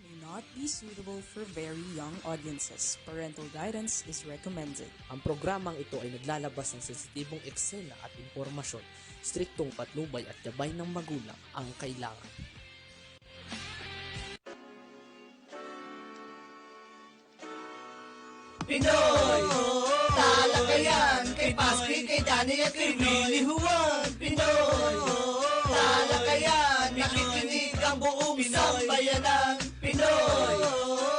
may not be suitable for very young audiences. Parental guidance is recommended. Ang programang ito ay naglalabas ng sensitibong eksena at impormasyon. Striktong patnubay at gabay ng magulang ang kailangan. Pinoy! Talakayan! Kay Pasky, kay Danny at kay Willie Juan! Pinoy! Talakayan! Nakikinig ang buong sambayanan! Pinoy!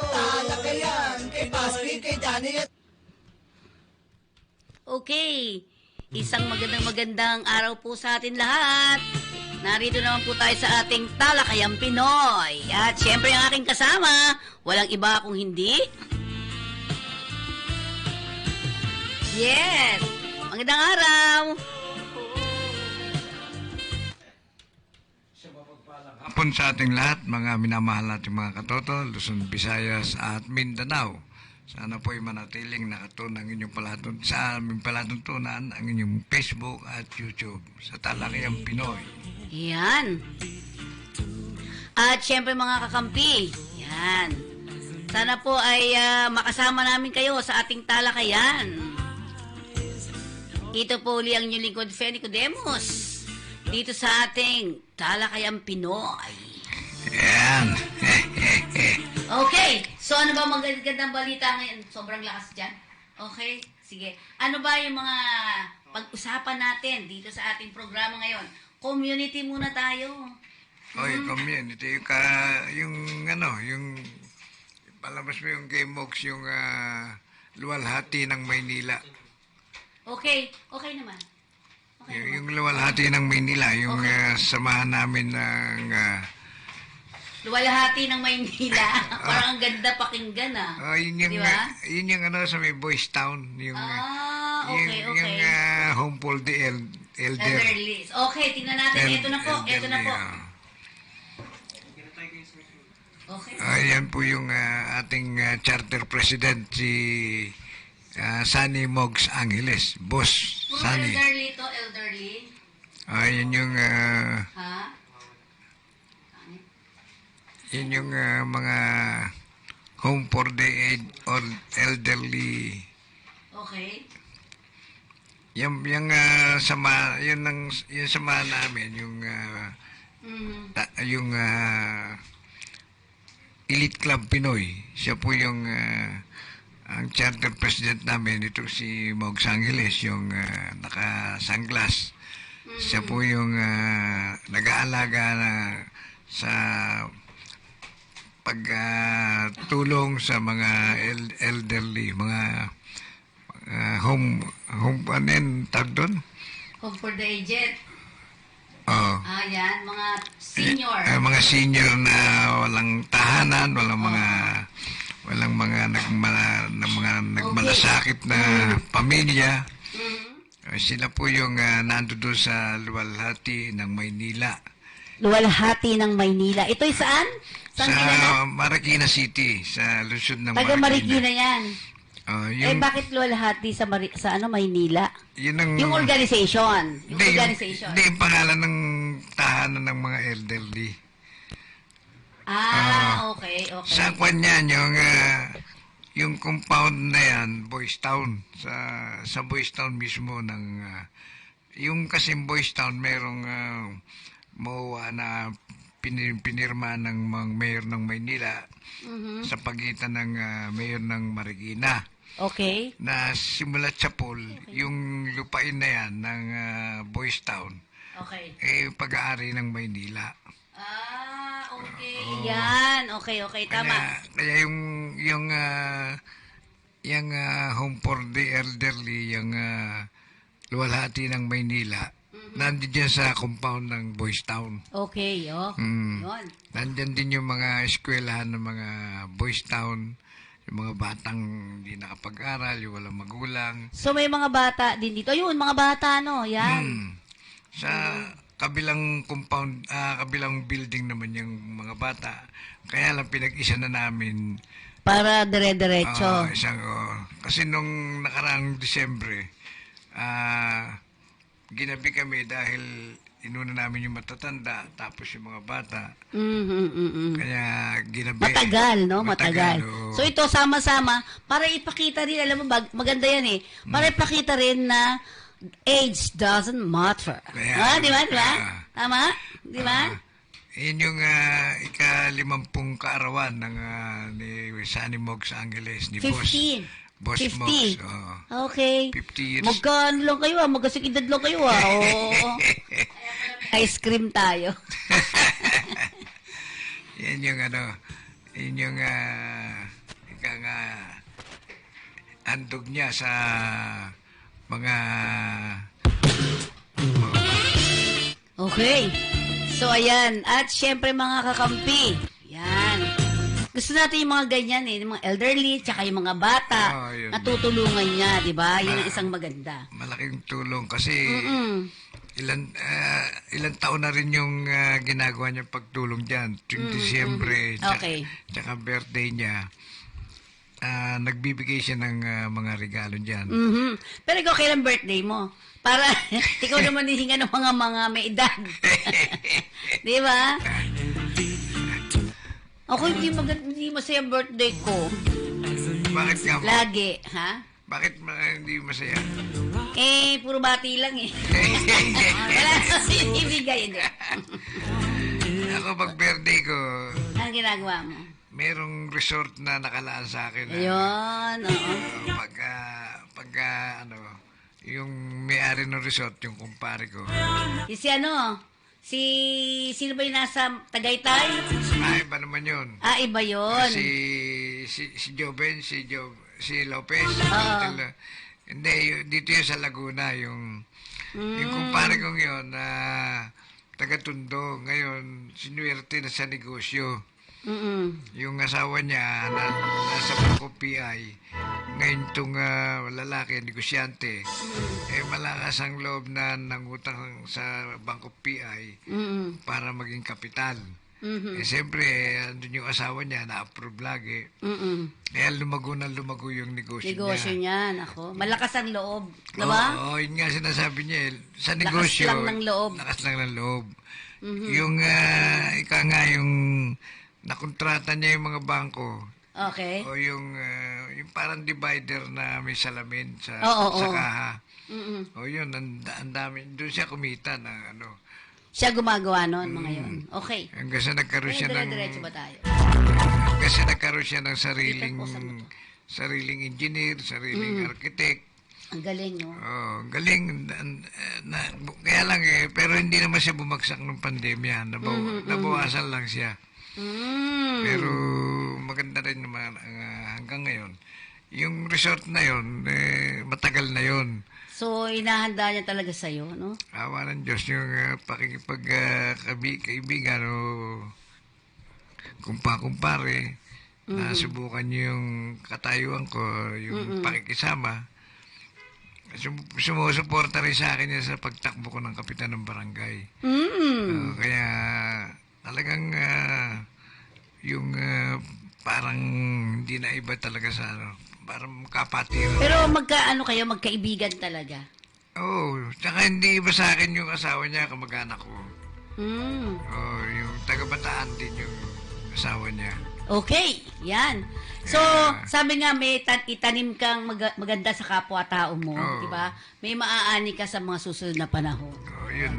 Talakayan! Kay Pasky, kay Danny at... Okay, isang magandang araw po sa atin lahat. Narito naman po tayo sa ating Talakayang Pinoy. At syempre ang aking kasama, walang iba kung hindi... Yes! Magandang araw! Hapon sa ating lahat, mga minamahal nating mga katoto, Luzon, Visayas at Mindanao. Sana po ay manatiling nakatun ang inyong sa aming palatuntunan, ang inyong Facebook at YouTube sa Talakayang Pinoy. Yan. At syempre mga kakampi, yan. Sana po ay makasama namin kayo sa ating talakayan. Ito po uli ang inyong lingkod, Feni Codemos, dito sa ating Talakayang Pinoy. Yan. Okay, so ano ba magandang balita ngayon? Sobrang lakas dyan. Okay, sige. Ano ba yung mga pag-usapan natin dito sa ating programa ngayon? Community muna tayo. Oy, community, yung palabas mo yung Game Box, yung luwalhati ng Maynila. Okay, okay naman. Okay Yung luwalhati ng Maynila, yung Okay. samahan namin ng... Luwalhati ng Maynila. Parang ang ganda pakinggan yun yung, Di ba? yun yung sa may Boys Town, yung... Okay, okay. Yung Humboldt Elder. Elderlies. Okay, tingnan natin. Ito na po, ito na po. Okay. Yan po yung ating charter president, si Sunny Mogs Angeles. Boss Puro Sunny. elderly to, elderly. Yun yung... Ha? yun yung mga home for the aged or elderly. Okay. Yung sama, yung sama namin, yung yung Elite Club Pinoy. Siya po yung ang charter president namin, ito si Mogs Angeles, yung naka-sunglass. Siya po yung nag-aalaga na sa pagtulong sa mga elderly, mga home tag doon? Home for the aged. Oh. Yan, mga senior. Mga senior na walang tahanan, walang mga nagmalasakit na pamilya. Sila po yung nandoon sa luwalhati ng Maynila. Luwalhati ng Maynila. Ito'y saan? Sa Marikina City, sa Luzon ng Taga Marikina yan. Bakit luwalhati sa Maynila? Yung organization. Hindi, yung pangalan ng tahanan ng mga elderly. Okay. Sa kanya yung compound na yan, Boys Town. Sa Boys Town mismo yung kasing Boys Town, merong MOA na pinirma ng mga mayor ng Maynila sa pagitan ng mayor ng Marikina. Okay. Na simulat sa pool, yung lupain na yan ng Boys Town, Okay. pag-aari ng Maynila. Okay. Yan. Okay, tama. Kaya yung home for the elderly, yung luwalhati ng Maynila, nandiyan sa compound ng Boys Town. Okay, Mm. Yun. Nandiyan din yung mga eskwelahan ng mga Boys Town, yung mga batang hindi nakapag-aral, yung walang magulang. So may mga bata din dito. Ayun, mga bata, no? Yan. Sa kabilang compound, kabilang building naman yung mga bata. Kaya lang pinag-isa na namin. Para dire-diretso. Kasi nung nakaraang Disyembre, ginabi kami dahil inuna namin yung matatanda, tapos yung mga bata. Kaya ginabi. Matagal, no? Matagal. oo. So ito, sama-sama, para ipakita rin, alam mo, maganda yan eh, para ipakita rin na age doesn't matter. Kaya, Di ba? Di ba? ah, Tama? Di ba? Yun yung ika-50 kaarawan ng ni Sunny Mogs Angeles, ni 15. Boss 50. Mogs. Oo. Okay. 50 years. Magkano lang kayo magkasikidad lang kayo Oo. Ice cream tayo. Yan yung yun yung ika nga andog niya sa mga Okay. So, ayan. At syempre, mga kakampi. Yan. Gusto natin yung mga ganyan yung mga elderly, tsaka yung mga bata. Yun. Natutulungan niya, di ba? Yun ang isang maganda. malaking tulong kasi Mm-mm. ilan taon na rin yung ginagawa niya pagtulong diyan. Tuwing Disyembre, Okay. tsaka birthday niya. Nagbibigay siya ng mga regalo diyan. Mhm. Pero ikaw, kailan birthday mo? Para ikaw naman hihinga ng mga may edad. Di ba? Ako hindi masaya birthday ko. Bakit nga mo? Lagi, ha? Bakit hindi masaya? Puro bati lang eh. Wala kasi ibigay, hindi. Ako pag birthday ko, Anong ginagawa mo? merong resort na nakalaan sa akin. Ayun, oo. Yung may-ari ng resort, yung kumpare ko. Sino ba yung nasa Tagaytay? Iba naman yun. Iba yun. Si Joven, si Lopez. Oo. Hindi, dito yun sa Laguna, yung kumpare kong yun, taga-Tondo. Ngayon, sinuwerte na sa negosyo. Yung asawa niya nasa Bangko PI, ngayon itong lalaki, negosyante, malakas ang loob na nangutang sa Bangko PI para maging kapital. Siyempre, andun yung asawa niya, na-approve lagi. Kaya lumago yung negosyo Negosyo niya, nako. Malakas ang loob. Diba? Oo, yun nga sinasabi niya. Sa Lakas negosyo, lang ng loob. lakas lang ng loob. Yung, yung nakontrata niya yung mga bangko. Okay. O yung parang divider na may salamin sa Oo. kaha. O yun, ang dami. Doon siya kumita na Siya gumagawa noon, mga yun. Okay. hanggang sa nagkaroon siya ng Dire-diretso ba tayo? hanggang sa nagkaroon siya ng sariling engineer, sariling architect. Ang galing, no? Oh, galing. Kaya lang pero hindi naman siya bumagsak ng pandemya. Nabawasan lang siya. Pero maganda rin naman hanggang ngayon. Yung resort na yun, matagal na yun. So, inahanda niya talaga sa'yo, no? Awa ng Diyos yung kaibigan o kumpare, nasubukan niyo yung katayuan ko, yung pakikisama. Sumusuporta rin sa akin yan sa pagtakbo ko ng kapitan ng barangay. Kaya talagang yung parang hindi na iba talaga sa parang kapatid. Pero magkaibigan talaga? Oo, tsaka hindi iba sa akin yung asawa niya, kamag-anak ko. Oh, yung taga-Bataan din yung asawa niya. Okay, yan. So, sabi nga may itanim kang maganda sa kapwa-tao mo, di ba? May maaani ka sa mga susunod na panahon. Oh, yun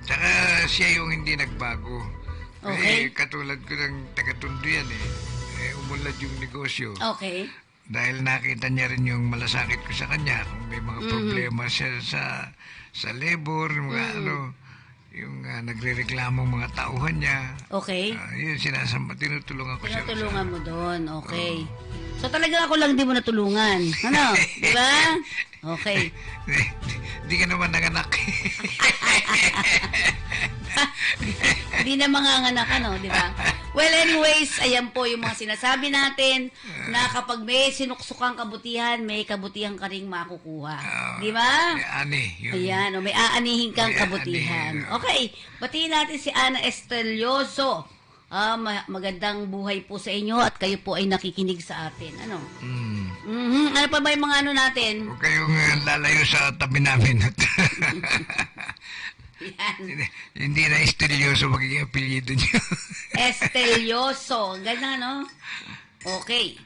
tsaka siya yung hindi nagbago. Okay. Katulad ko ng taga-Tondo yan umunlad yung negosyo. Okay. Dahil nakita niya rin yung malasakit ko sa kanya, kung may mga problema siya sa labor, mga yung nagrereklamong mga tauhan niya. Okay. Yun, tinutulungan ko siya. Tinutulungan mo doon, okay. So talaga ako lang di mo natulungan. Ano? Di ba? Okay. Hindi ka naman nanganak. Hindi na manganganak, di ba? Well, anyways, ayan po yung mga sinasabi natin na kapag may sinuksukang kabutihan, may kabutihan ka ring makukuha. Di ba? Ayan, may aanihin kang kabutihan. Okay, batiin natin si Ana Estelioso. Magandang buhay po sa inyo at kayo po ay nakikinig sa atin. Ano? Ano pa ba yung mga natin? Huwag kayong lalayo sa tabi namin. Yan. Hindi na Estelioso magiging apelyido niyo. Estelioso. Ganyan, no? Okay.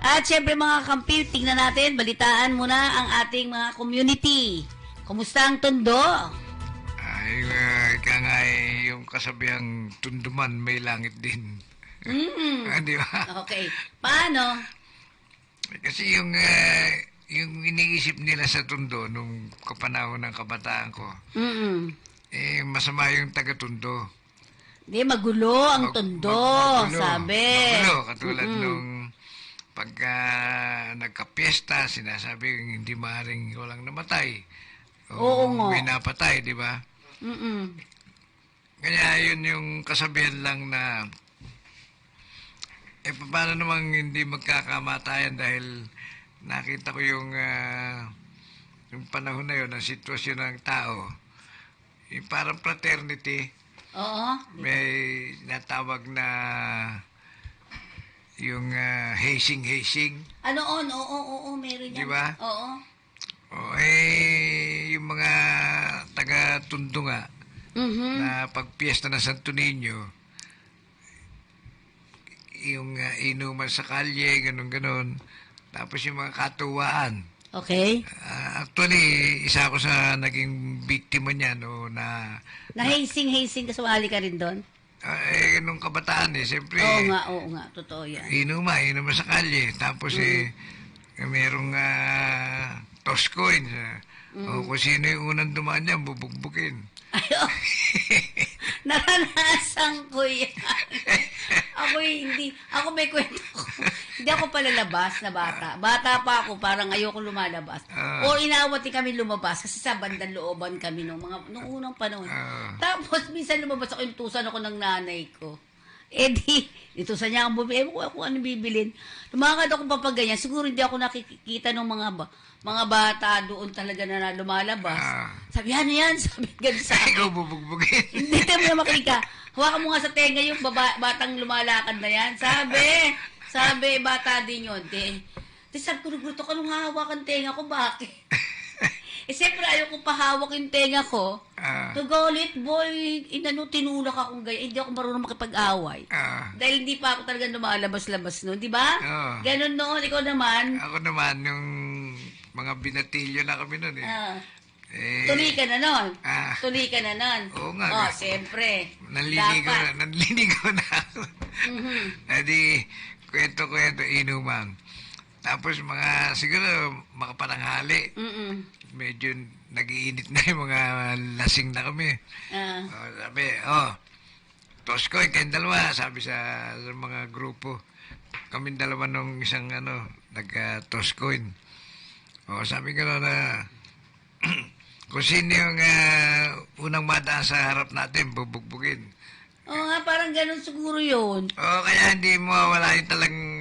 At syempre mga kampi, tingnan natin, balitaan muna ang ating mga community. Kumusta ang Tondo? Ay, ika nga yung kasabihang tunduman may langit din. Di ba? Okay. Paano? Kasi yung iniisip nila sa Tondo nung kapanahon ng kabataan ko, masama yung taga-Tondo. Hindi, magulo ang Tondo, sabi. Magulo, katulad nung pagka nagka-piesta, sinasabi hindi maaaring walang namatay. Oo nga. May napatay, di ba? Kaya yun yung kasabihan lang na paano namang hindi magkakamatayan dahil nakita ko yung panahon na yun, ang sitwasyon ng tao. Yung parang fraternity, Oo. may natawag na yung hazing. Ano on? Oo, meron yan. Di ba? Oo. Yung mga taga-Tondo nga, na pagpiesta ng Santo Niño, yung inuman sa kalye, ganun-ganun. Tapos yung mga katuwaan. Okay. Actually, isa ako sa naging biktima niya, no, na Na-hazing ka, sumali ka rin doon? nung kabataan siyempre, Oo nga, totoo yan. inuman sa kalye. Tapos merong toss coin. Kung sino yung unang dumaan niya, bubugbukin. Ayo. Naranasan ko yan. Ako may kwento ko. Hindi ako palalabas na bata. Bata pa ako, parang ayoko lumalabas. O inawati kami lumabas kasi sa bandang looban kami nung unang panahon. Tapos minsan lumabas ako, inutusan ako ng nanay ko. Inutusan niya ang bumili. Ewan ko kung ano bibilin. Lumakad ako papaganyan. Siguro hindi ako nakikita ng mga bata doon talaga na lumalabas. Sabi, ano yan? Sabi, gano'n sa akin. Ikaw bubugbugin. Hindi kami na makika. Hawakan mo nga sa tenga yung batang lumalakad na yan. Sabi, bata din yun. Sabi ko, nagulat ako nung hawakan tenga ko, bakit? Siyempre, ayaw ko pahawak yung tenga ko. Nagalit, boy. Tinulak akong ganyan. Hindi ako marunong makipag-away. Dahil hindi pa ako talaga lumalabas-labas noon. Di ba? Ganon noon. Ikaw naman. Ako naman, yung mga binatilyo na kami noon Tuloy ka na nun. Tuloy ka na nun. Oo nga. Siyempre. Nanliligaw na ako. Edi, kwento-kwento, inuman. Tapos siguro, makapatanghali. Medyo nag-iinit na yung mga lasing na kami. Sabi, toss coin, kayong dalawa, sabi sa mga grupo. Kaming dalawa nung isang nag-toss coin. Sabi ko na, kung sino yung unang madaan sa harap natin, bubugbugin. Oo nga, parang ganun siguro yun. Kaya hindi mo wala yung talagang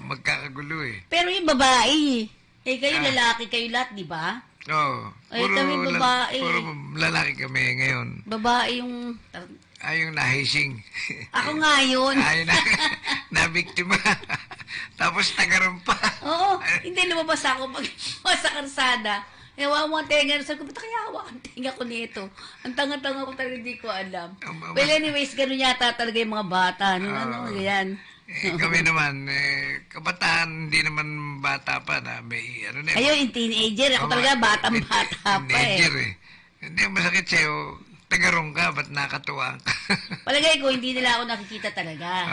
magkakagulo Pero yung babae, kayo lalaki kayo lahat, di ba? Puro kami babae. Puro lalaki kami ngayon. Babae yung... Yung nahising. Ako nga yun. Na-biktima. Tapos tagaroon pa. Oo, hindi lumabas ako pag sa karsada. Hawa mo ang tenga. Sabi ko, ba't kaya hawak ang tenga ko nito? Ang tanga-tanga ko talaga, hindi ko alam. Well, anyways, gano'n yata talaga yung mga bata. Ganyan. Kami naman, kabataan, hindi naman bata pa na may Kayo, yung teenager. Ako talaga, batang-bata pa Teenager Hindi, masakit sa'yo. Tagarong ka, ba't nakatuwa ka? Palagay ko, hindi nila ako nakikita talaga.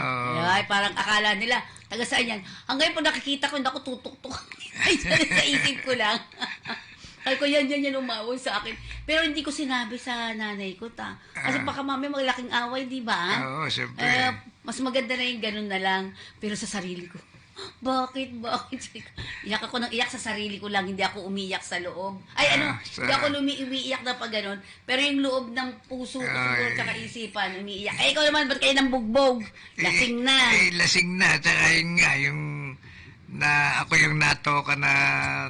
Parang akala nila, taga saan yan? Hanggang po nakikita ko, naku, tutok-tok. Ay, sa isip ko lang. Sabi ko, yan umaway sa akin. Pero hindi ko sinabi sa nanay ko, Kasi baka mami maglaking away, di ba? Oo, siyempre. Mas maganda na yung ganun na lang. Pero sa sarili ko, bakit? Iyak ako ng iyak sa sarili ko lang, hindi ako umiyak sa loob. Hindi ako umiiyak na pag ganun. Pero yung loob ng puso ko siguro tsaka isipan, umiiyak. Ikaw naman, ba't kayo ng bugbog? Lasing na. Lasing na. Tsaka yung ako yung natoka na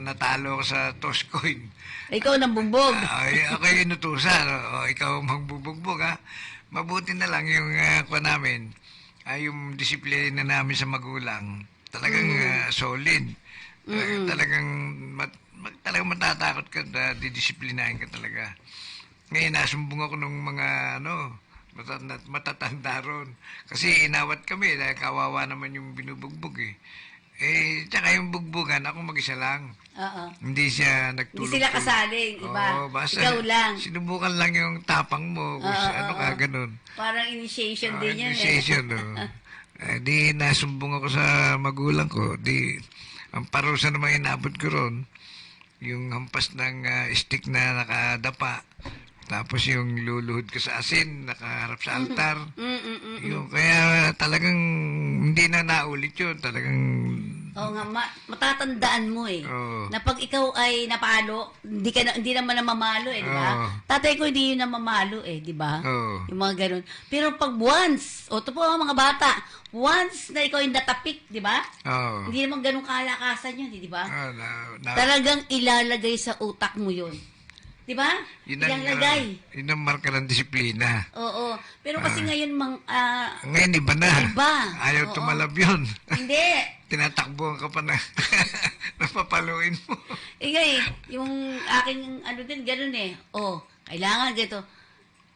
natalo ko sa toss coin. Ikaw ng bugbog. Ako yung inutusan. Ikaw magbubugbog, ha? Mabuti na lang yung namin, yung disiplina namin sa magulang. Talagang solid. Talagang matatakot ka na didisiplinahin ka talaga. Ngayon, nasumbong ako ng mga, matatanda ron. Kasi inawat kami, dahil kawawa naman yung binubugbog eh. Tsaka yung bugbugan, ako mag-isa lang. Oo. Hindi siya Hindi nagtulog. sila kasali, iba. Oo, basta Ikaw lang. sinubukan lang yung tapang mo, kung ano ka, ganun. Parang initiation din yan Initiation, di nasumbong ako sa magulang ko. Di, ang parusa naman inabot ko ron, yung hampas ng stick na nakadapa. Tapos yung luluhod ko sa asin, nakaharap sa altar. Yung, kaya talagang hindi na naulit yun. Talagang... Oo nga, matatandaan mo eh. Oo. Na pag ikaw ay napalo, hindi naman namamalo eh, di ba? Oo. Tatay ko hindi yun namamalo eh, di ba? Oo. Yung mga ganun. Pero pag once, ito po mga bata, once na ikaw yung natapik, di ba? Oo. Hindi naman ganun kalakasan yun, di ba? na, Talagang ilalagay sa utak mo yun. Di ba? yun ang, Ilalagay. yun ang marka ng disiplina. Oo. Pero kasi ngayon, Ngayon, iba na. Iba. Ayaw Oo. tumalab yun. hindi. Tinatakbuhan ka pa na napapaluin mo. Yung aking din, ganun eh. Kailangan ganito.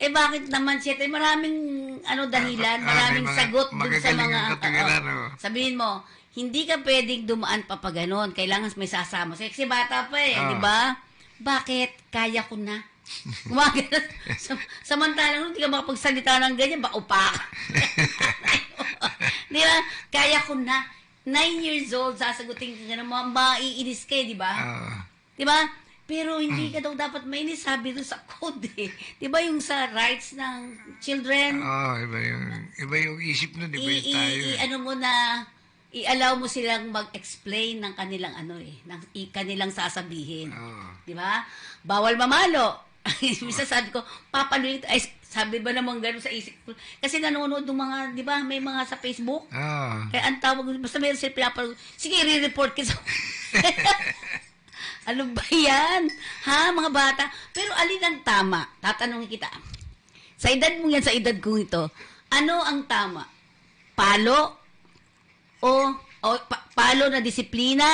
Bakit naman siya? Maraming dahilan, maraming may mga sagot dun sa magagaling mga... ang katuwiran, Sabihin mo, hindi ka pwedeng dumaan pa pa ganun. Kailangan may sasama. Kasi bata pa eh, di ba? Bakit? Kaya ko na. Gumagano. Samantalang hindi ka makapagsalita ng ganyan, baka upak. Di ba? Kaya ko na. 9 years old, sasagutin ka gano'n, maiinis ka di ba? Di ba? Pero hindi ka daw dapat mainis, sabi doon sa code eh. Di ba yung sa rights ng children? Iba yung isip nun, iba yung tayo. I-allow mo silang mag-explain ng kanilang ng kanilang sasabihin. Di ba? Bawal mamalo. Misa sabi ko, papaluin, ay, sabi ba naman gano'n sa isip ko? Kasi nanonood ng mga, di ba, may mga sa Facebook. Kaya ang tawag, basta meron sila pinapalug, sige, re-report ka sa... Ano ba yan? Ha, mga bata? Pero alin ang tama? Tatanungin kita. Sa edad mo yan, sa edad kong ito, ano ang tama? Palo? Palo na disiplina?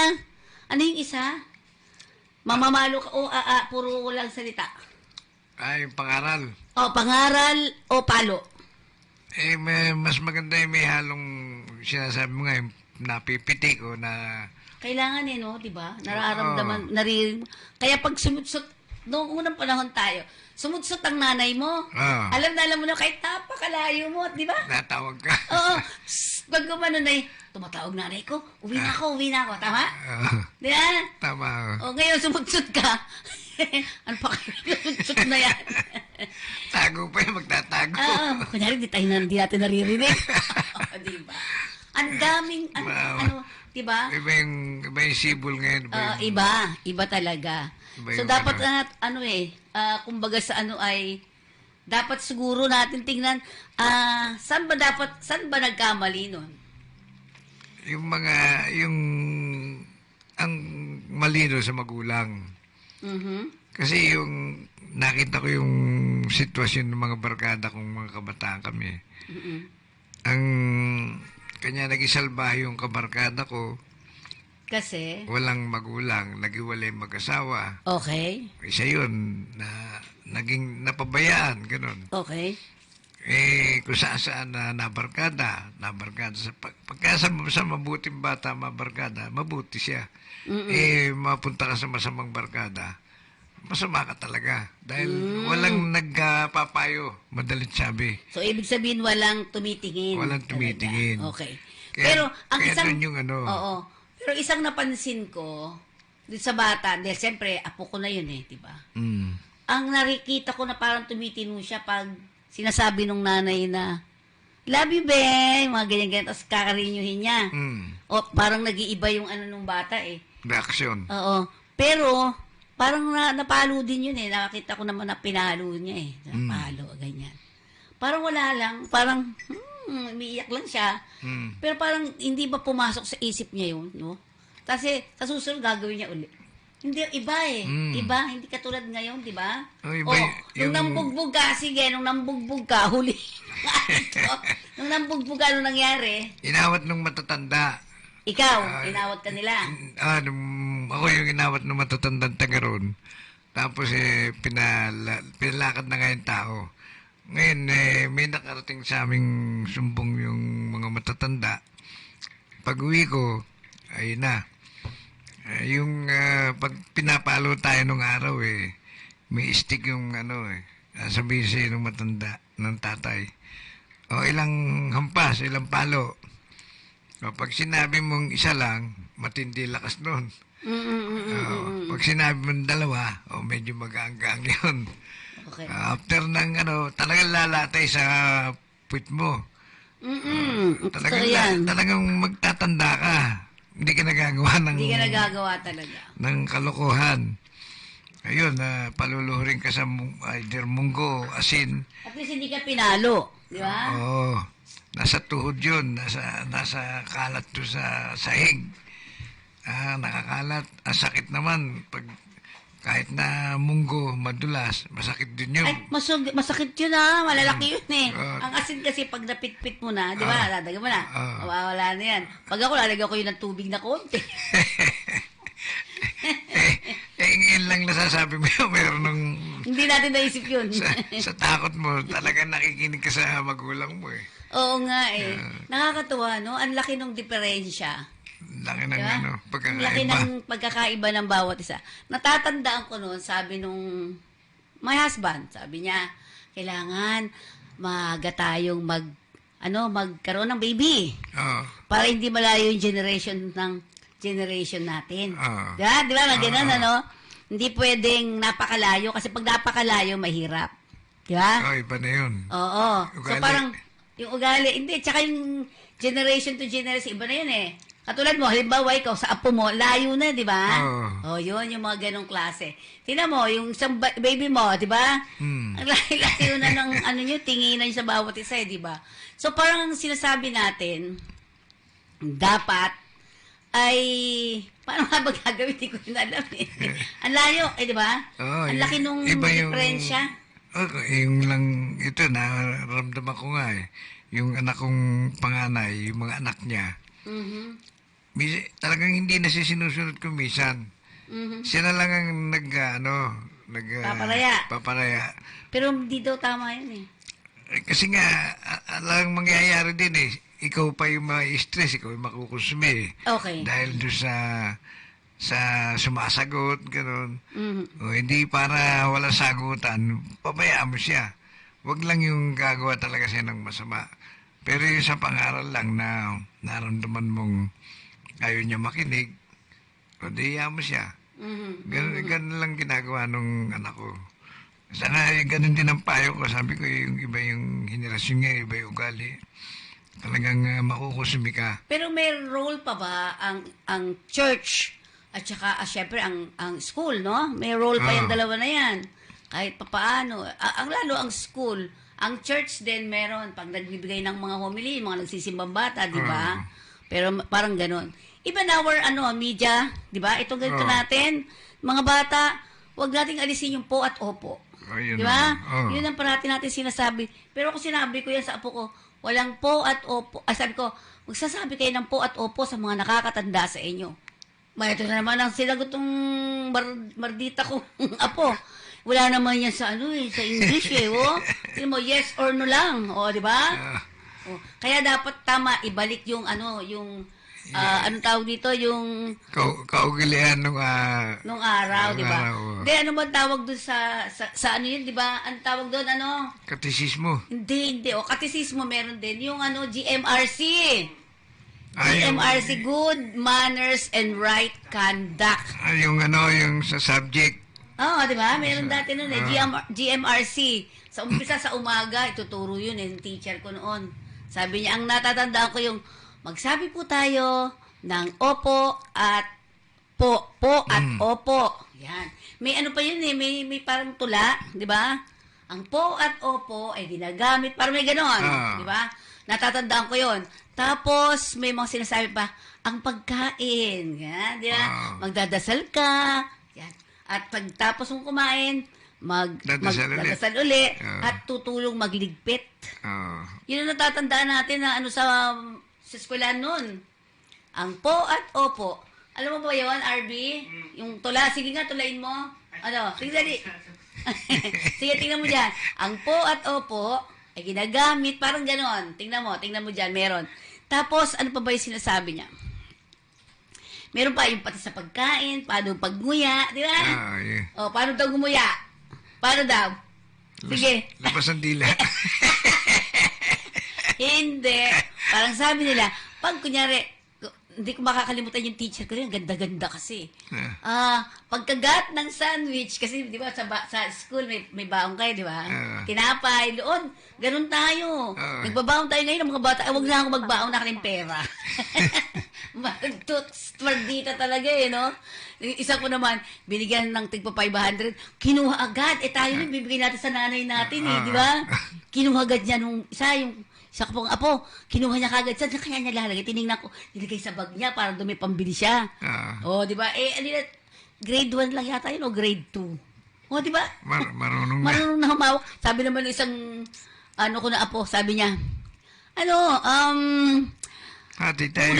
Ano yung isa? Mamamalo ka o puro lang salita? Yung pangaral. Pangaral o palo? Mas maganda yung may halong sinasabi mo nga, yung napipitik o na... Kailangan no, di ba? Nararamdaman, kaya pag sumutsot, noong unang panahon tayo, sumutsot ang nanay mo. Alam mo na kahit napakalayo mo, di ba? Natawag ka. Oo. Pag gumano na tumatawag nanay ko, uwi na ako. Tama? Di ba? Tama. Ngayon sumutsot ka. Ano pa kayo? Sumutsot na yan. Tago pa yung magtatago. Kunyari, di natin naririnig. Di ba? Ang daming, diba? Iba yung sibol ngayon. Iba talaga. Iba So, yung dapat kumbaga sa ay, dapat siguro natin tingnan, saan ba nagkamali nun? Ang malino sa magulang. Kasi nakita ko yung sitwasyon ng mga barkada kong mga kabataan kami. Kanya nag-isalbahe yung kabarkada ko. Kasi? Walang magulang, naghiwalay mag-asawa. Okay. Isa yun, na naging napabayaan, ganun. Okay. Kung saan nabarkada sa pagka sa mabuting bata mabarkada, mabuti siya. Mapunta ka sa masamang barkada, masama ka talaga. Dahil walang nagpapayo, madalit sabi. So, ibig sabihin walang tumitingin. Walang tumitingin. Talaga. Okay. Kaya, Pero, ang isang... yung Oo. Pero isang napansin ko, dito sa bata, dahil siyempre, apo ko na yun di ba? Ang nakikita ko na parang tumitino siya pag sinasabi nung nanay na, love you, be, mga ganyan-ganyan, tapos kakarinyuhin niya. O parang nag-iiba yung nung bata reaksyon. Oo. Pero, parang napalo din yun Nakakita ko naman na pinalo niya Napalo, ganyan. Parang wala lang. Parang, umiiyak lang siya. Pero parang hindi ba pumasok sa isip niya yun, no? Kasi sa susunod gagawin niya uli. Hindi, iba Iba, hindi katulad ngayon, di ba? Nung nambugbog ka, sige, nung nambugbog ka, huli. Nung nambugbog ka, anong nangyari? Inawat nung matatanda. Ikaw, inawat ka nila. Ako yung inawat ng matatandang taga ron. Tapos pinalakad na nga yung tao. Ngayon, may nakarating sa aming sumbong yung mga matatanda. Pag uwi ko, ayun na. Yung pag pinapalo tayo nung araw, may stick yung sabihin sa'yo ng matanda, ng tatay. O ilang hampas, ilang palo. O, pag sinabi mong isa lang, matindi lakas nun. Pag sinabi mong dalawa, medyo mag-aanggang yun. Okay. After ng talagang lalatay sa puwit mo. Talagang magtatanda ka. Hindi ka nagagawa talaga. ng kalokohan. Ayun, paluluhurin ka sa either munggo, asin. At least hindi ka pinalo, di ba? Oo. Nasa tuhod yun. Nasa kalat to sa sahig. Nakakalat. Ang sakit naman. Kahit na munggo, madulas, masakit din yun. Ay, masakit yun malalaki yun Ang asin kasi pag napitpit mo na, di ba, lalagyan mo na, mawawala na yan. Pag ako, lalagyan ko yun ng tubig na konti. Ngayon lang nasasabi mo yun, meron ng... Hindi natin naisip yun. sa takot mo, talagang nakikinig ka sa magulang mo Oo nga Nakakatuwa, no? Ang laki ng diferensya. Laki ng Diba? pagkakaiba. Laki ng pagkakaiba ng bawat isa. Natatandaan ko noon, sabi nung my husband, sabi niya, kailangan maaga tayong magkaroon ng baby. Para hindi malayo yung generation natin. Diba? Diba? Ganun, Hindi pwedeng napakalayo kasi pag napakalayo, mahirap. Diba? Iba na yun. Oo. Ugali. So parang, yung ugali, hindi, tsaka yung generation to generation, iba na yun Katulad mo, halimbawa ikaw, sa apo mo, layo na, di ba? Yun, yung mga ganong klase. Tingnan mo, yung isang baby mo, di ba? Ang layo na ng tinginan sa bawat isa, di ba? So, parang ang sinasabi natin, dapat, ay, paano nga ba gagawin? Hindi ko rin alam Ang layo, di ba? Ang laki nung diferensya. Yung lang, ito, naramdaman ko nga yung anak kong panganay, yung mga anak niya, talagang hindi na sinusunod ko minsan. Siya na lang ang paparaya. Pero hindi daw tama yun Kasi nga, alang mangyayari din ikaw pa yung ma-stress, ikaw yung makukusumi Okay. Dahil doon sa sumasagot, gano'n. O hindi para wala sagutan, pabayaan mo siya. Huwag lang yung gagawa talaga siya ng masama. Pero yung sa pangaral lang na naramdaman mong ayaw niya makinig, o diya mo siya. Ganun lang ginagawa nung anak ko. Sana ganun din ang payo ko. Sabi ko yung iba yung henerasyon niya, iba yung ugali. Talagang makukusumi ka. Pero may role pa ba ang church at saka syempre ang school, no? May role pa yung dalawa na yan. Kahit papaano. Ang lalo ang school. Ang church din meron. Pag nagbibigay ng mga homily, mga nagsisimbang bata, di ba? Pero parang ganon. Even our media, di ba? Itong ganito natin, mga bata, huwag nating alisin yung po at opo. Di ba? Yun ang parati natin sinasabi. Pero kung sinabi ko yan sa apo ko, walang po at opo. Sabi ko, magsasabi kayo ng po at opo sa mga nakakatanda sa inyo. Ito na naman ang sinagot ng mardita ko, apo. Wala naman yan sa sa English Tingnan mo, yes or no lang. Di ba? Kaya dapat tama, ibalik yung anong tawag dito, yung kaugalian nung araw, di ba? Hindi, ano ba tawag doon sa ano yun, di ba? Ang tawag doon, katisismo. Hindi. Katisismo meron din. Yung GMRC. GMRC, Good Manners and Right Conduct. Yung sa subject. Di ba? Meron dati nun GMRC. Sa umpisa sa umaga, ituturo yun yung teacher ko noon. Sabi niya, ang natatandaan ko yung magsabi po tayo ng opo at po at opo. Yan. May pa yun may parang tula, di ba? Ang po at opo ay ginagamit, parang may ganon, di ba? Natatandaan ko yun. Tapos, may mga sinasabi pa, ang pagkain, yan, di ba? Magdadasal ka, yan. At pagtapos mong kumain, magdadasal uli at tutulong magligpit. Yun ang natatandaan natin na sa eskwelahan nun. Ang po at opo. Alam mo ba yun, RB? Yung tula, sige nga, tulain mo. Ano? Tingnan di. Sige, tingnan mo dyan. Ang po at opo ay ginagamit, parang ganon. Tingnan mo dyan, meron. Tapos, ano pa ba yung sinasabi niya? Meron pa yung pati sa pagkain, paano pagnguya, di ba? Yeah. O, paano daw gumuya? Paano daw? Sige. Labas ang dila. Hindi. Parang sabi nila, pag kunyari, hindi ko makakalimutan yung teacher ko rin, ganda-ganda kasi. Pagkagat ng sandwich, kasi di ba sa school may baong kayo, di ba? Tinapay, doon, ganun tayo. Nagbabaon tayo ngayon ng mga bata, wag na ako magbaon na ng pera. Mardita talaga eh, no? Isa ko naman, binigyan ng tigpa 500, kinuha agad. Tayo rin, bibigyan natin sa nanay natin eh, di ba? Kinuha agad niya nung isa ko pong apo, kinuha niya kagad. Saan kaya niya lalagay? Tinignan ko, nilagay sa bag niya para doon may pambili siya. Di ba? Grade 1 lang yata yun o grade 2. Di ba? Marunong na. Marunong na humawak. Sabi naman ng isang, ko na apo, sabi niya, Hati tayo.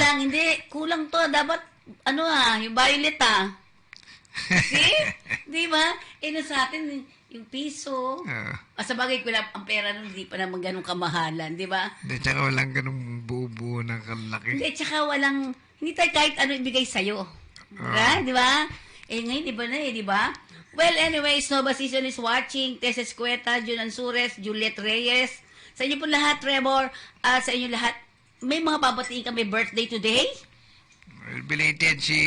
Kulang to. Dapat, yung violet See? Di ba? Sa atin, yung piso. Sa bagay, ang pera nun, hindi pa naman ganun kamahalan, di ba? Hindi, tsaka walang ganung buo-buo ng kalaki. Hindi, tsaka hindi tayo kahit ano ibigay sa'yo. Di ba? Ngayon, iba na di ba? Well, anyways, Nova Season is watching. Tess Escueta, Jun Ansures, Juliet Reyes. Sa inyo po lahat, Trevor, sa inyo lahat, may mga babatiin kami birthday today? Belated si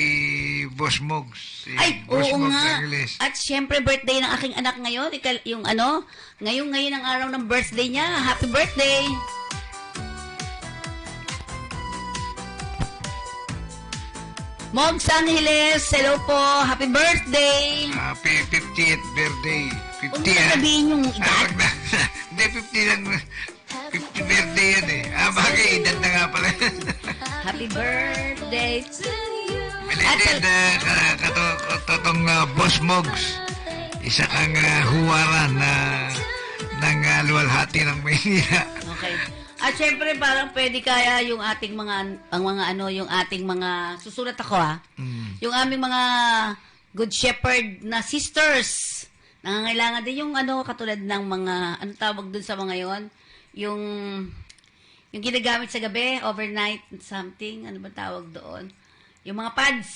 Boss Mogs. Oo nga. At syempre, birthday ng aking anak ngayon. Ngayon ang araw ng birthday niya. Happy birthday! Mogs Angeles, hello po. Happy birthday! Happy 50th birthday. 50 Huwag mo sabihin yung edad. Hindi, 50 lang. 50 birthday yan eh. Bagay, edad na nga pala. Happy birthday to you. Belated, katotong Boss Mogs. Isa kang huwaran ng luwalhati ng Maynila. Okay. At syempre parang pwede kaya yung ating yung ating mga susulat ako yung aming mga Good Shepherd na sisters. Nangangailangan din yung katulad ng mga tawag dun sa mga yon, yung ginagamit sa gabi, overnight something, ano ba tawag doon? Yung mga pads.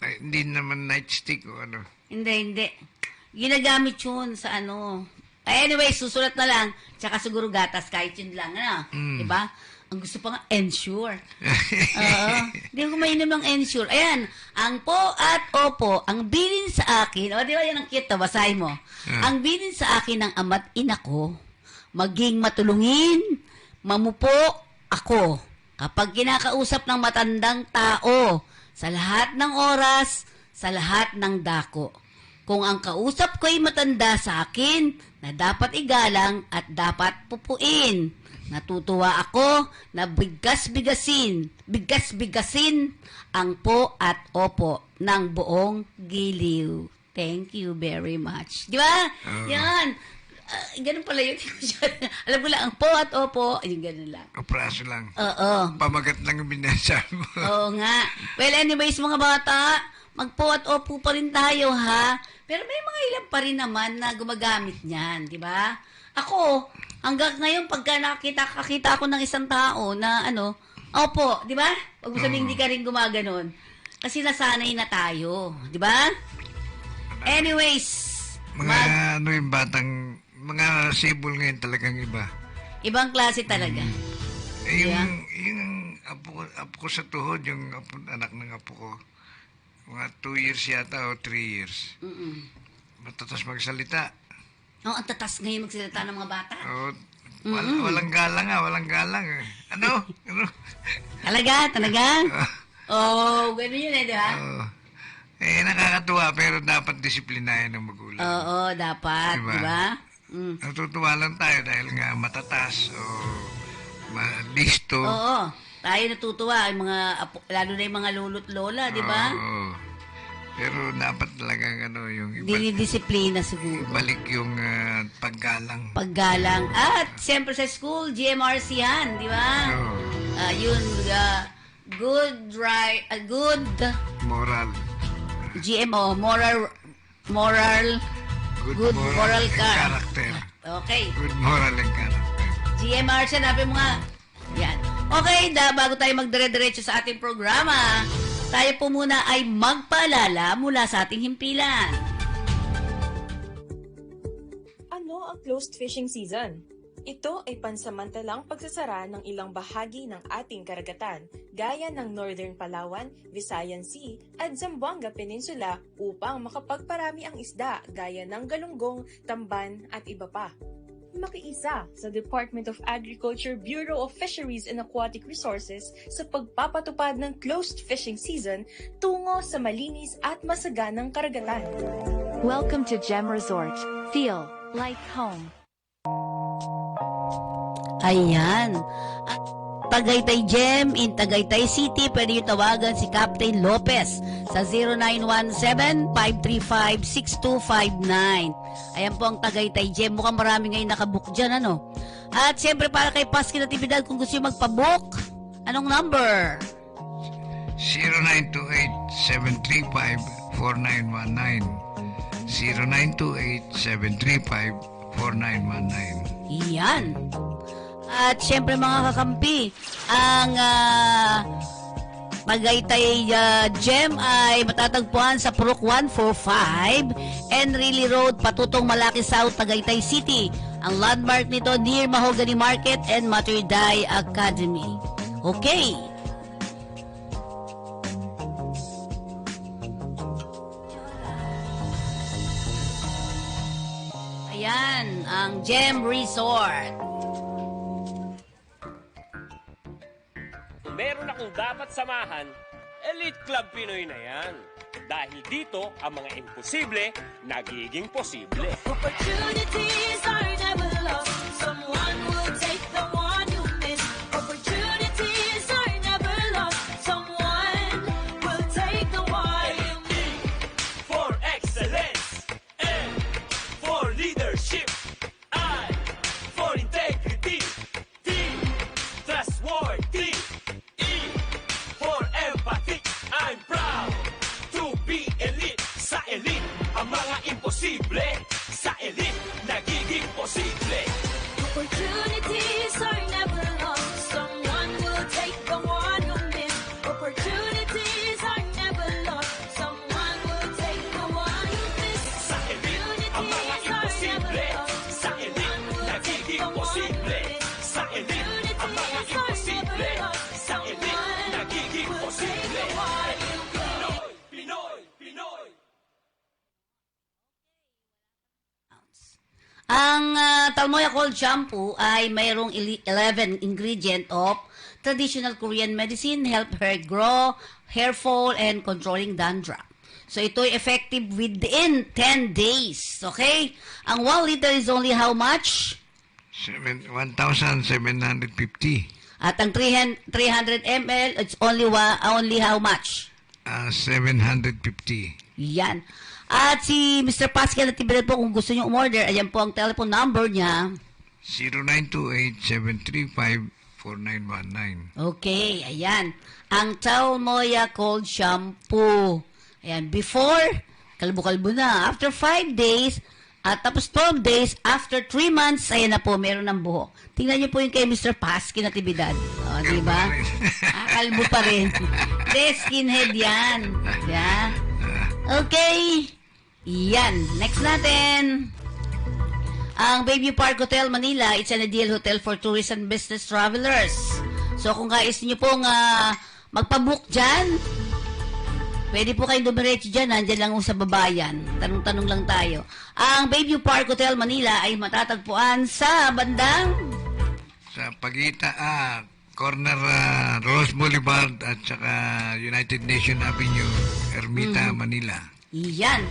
Ay, hindi naman nightstick o ano. Hindi. Ginagamit yun sa Anyway, susulat na lang. Tsaka siguro gatas, kahit yun lang, Diba? Ang gusto pa nga, Ensure. Hindi ko mainom ng Ensure. Ayan, ang po at opo, ang bilin sa akin, di ba yan ang cute, basahin mo. Ang bilin sa akin ng ama't ina ko, maging matulungin, mamupo ako. Kapag kinakausap ng matandang tao, sa lahat ng oras, sa lahat ng dako. Kung ang kausap ko'y matanda sa akin, na dapat igalang at dapat pupuin. Natutuwa ako na bigas-bigasin ang po at opo ng buong giliw. Thank you very much. Di ba? Yan. Ganun pala yun. Alam ko lang, ang po at opo, yung ganun lang. Kapraso lang. Oo. Pamagat lang ang binasa mo. Oo nga. Well, anyways, mga bata, magpo at opo pa rin tayo, ha? Pero may mga ilan pa rin naman na gumagamit niyan, di ba? Ako, hanggang ngayon, pagka nakakita ako ng isang tao na opo, di ba? Huwag mo sabihin hindi ka rin gumaganon. Kasi nasanay na tayo, di ba? Anyways, yung batang, mga sibol ngayon talagang iba. Ibang klase talaga. Yung apo ko sa tuhod, yung anak ng apo ko, mga 2 years yata o 3 years. Matatas magsalita. Ang tatas ngayon magsalita ng mga bata. Walang galang walang galang. Ano? Talaga? Ganun yun di ba? Nakakatuwa pero dapat disiplinahin ng magulang. Oo, dapat, di ba? Natutuwa lang tayo dahil nga matatas o listo. Oo. Tayo natutuwa, lalo na yung mga lolo't lola, di ba? Oo. Pero dapat talagang yung dinidisiplina siguro. Balik yung paggalang. Paggalang. At siyempre sa school, GMRC yan, di ba? Yun, good moral. GMO, moral Good moral character. Okay. Good moral and character. GMR, sinabi mo nga. Yan. Okay, bago tayo magdire-diretso sa ating programa, tayo po muna ay magpaalala mula sa ating himpilan. Ano ang closed fishing season? Ito ay pansamantalang pagsasara ng ilang bahagi ng ating karagatan, gaya ng Northern Palawan, Visayan Sea, at Zamboanga Peninsula upang makapagparami ang isda gaya ng galunggong, tamban at iba pa. Makiisa sa Department of Agriculture Bureau of Fisheries and Aquatic Resources sa pagpapatupad ng closed fishing season tungo sa malinis at masaganang karagatan. Welcome to Gem Resort. Feel like home. Ayan. Tagaytay Gem in Tagaytay City, pwede yung tawagan si Captain Lopez sa 0917-535-6259. Ayan po ang Tagaytay Gem. Mukhang marami ngayon nakabook dyan, ano? At siyempre para kay Pasky Natividad, kung gusto yung magpabook, anong number? 0928-735-4919. 0928-735-4919. Iyan. At syempre mga kakampi, ang Tagaytay Gem ay matatagpuan sa Purok 145 Enrile Road, patutong Malaki South, Tagaytay City. Ang landmark nito near Mahogany Market and Materday Academy. Okay. Ayan, ang Gem Resort. Meron akong dapat samahan, Elite Club Pinoy na yan. Dahil dito, ang mga imposible, nagiging posible. Opportunities are never lost. Someone will take the one you miss. Opportunities are never lost. Someone will take the one you miss. For excellence, N for leadership, I for integrity, T trustworthy, E for empathy. I'm proud to be elite. Sa elite, ang mga imposible, sa elite, nagiging posible. Opportunities are never lost. Someone will take the one you miss. Opportunities are never lost. Someone will take the one you miss. Sa elite, ang mga imposible, sa elite, nagiging posible. Sa elite, ang mga imposible, sa elite, nagiging posible. Pinoy, Pinoy, Pinoy. Ang Talmoya Cold Shampoo ay mayroong 11 ingredient of traditional Korean medicine, help hair grow, hair fall, and controlling dandruff. So ito ay effective within 10 days. Okay? Ang 1 liter is only how much? 1,750. At ang 300 ml, it's only how much? 750. Yan. At si Mr. Pascal Natividad po, kung gusto niyo umorder, ayan po ang telephone number niya. 0928-735-4919. Okay, ayan. Ang Talmoya Cold Shampoo. Ayan, before, kalbo-kalbo na. After 5 days, at tapos 12 days, after 3 months, ayan na po, meron ng buhok. Tingnan niyo po yung kay Mr. Pasky Natividad. O, di ba? Kalbo pa rin. De, skinhead yan. Yeah. Okay. Yan. Next natin. Ang Bayview Park Hotel Manila, it's an ideal hotel for tourist and business travelers. So kung kais niyo pong magpabook dyan, pwede po kayong dumiretso dyan. Nandyan lang sa babayan. Tanong-tanong lang tayo. Ang Bayview Park Hotel Manila ay matatagpuan sa bandang Sa corner Rose Boulevard at saka United Nation Avenue, Ermita, Manila. Iyan.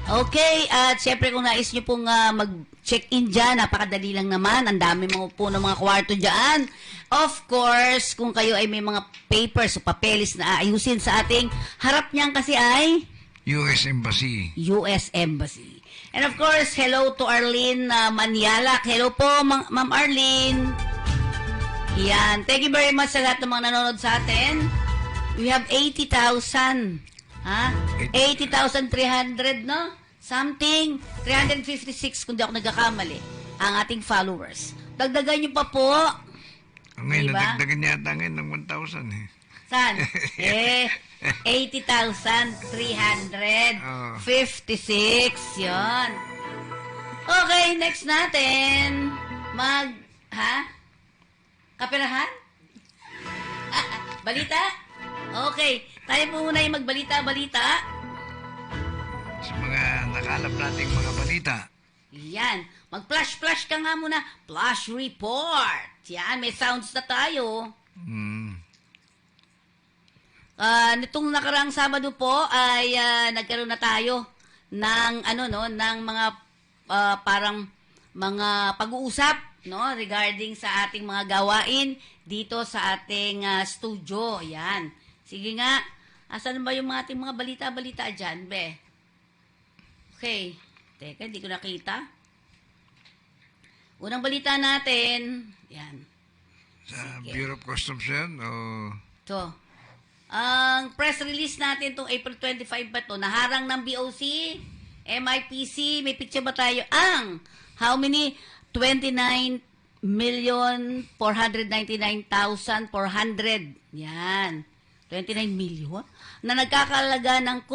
Okay, at syempre kung nais nyo pong mag-check-in dyan, napakadali lang naman. Ang dami po ng mga kwarto dyan. Of course, kung kayo ay may mga papers o papeles na aayusin sa ating harap niyan kasi ay US Embassy. US Embassy. And of course, hello to Arlene Manialak. Hello po, Ma'am Arlene. Yan. Thank you very much sa lahat ng mga nanonood sa atin. We have 80,000. Ha? 80,300, no? something, 356 kung di ako nagkakamali, ang ating followers. Dagdagan nyo pa po. Ngayon, Diba? nadagdagan yata ngayon ng 1,000 eh. Saan? 80,356. Yun. Okay, next natin. Kaperahan? Balita? Okay. Tayo po muna yung magbalita-balita. Sa mga nakalap nating mga balita. Yan. Mag-flash-flash ka nga muna. Flash report. Yan, may sounds na tayo. Nitong nakaraang Sabado po ay nagkaroon na tayo ng ng mga parang mga pag-uusap regarding sa ating mga gawain dito sa ating studio. Yan. Sige nga. Asan ba yung ating mga balita-balita dyan, be? Okay. Teka, hindi ko nakita. Unang balita natin. Yan. Sa Bureau of Customs yan? O... Ito. Ang press release natin itong April 25 ba ito? Naharang ng BOC, MIPC, may picture ba tayo? How many? 29,499,400. Yan. 29 million? Na nagkakalaga ng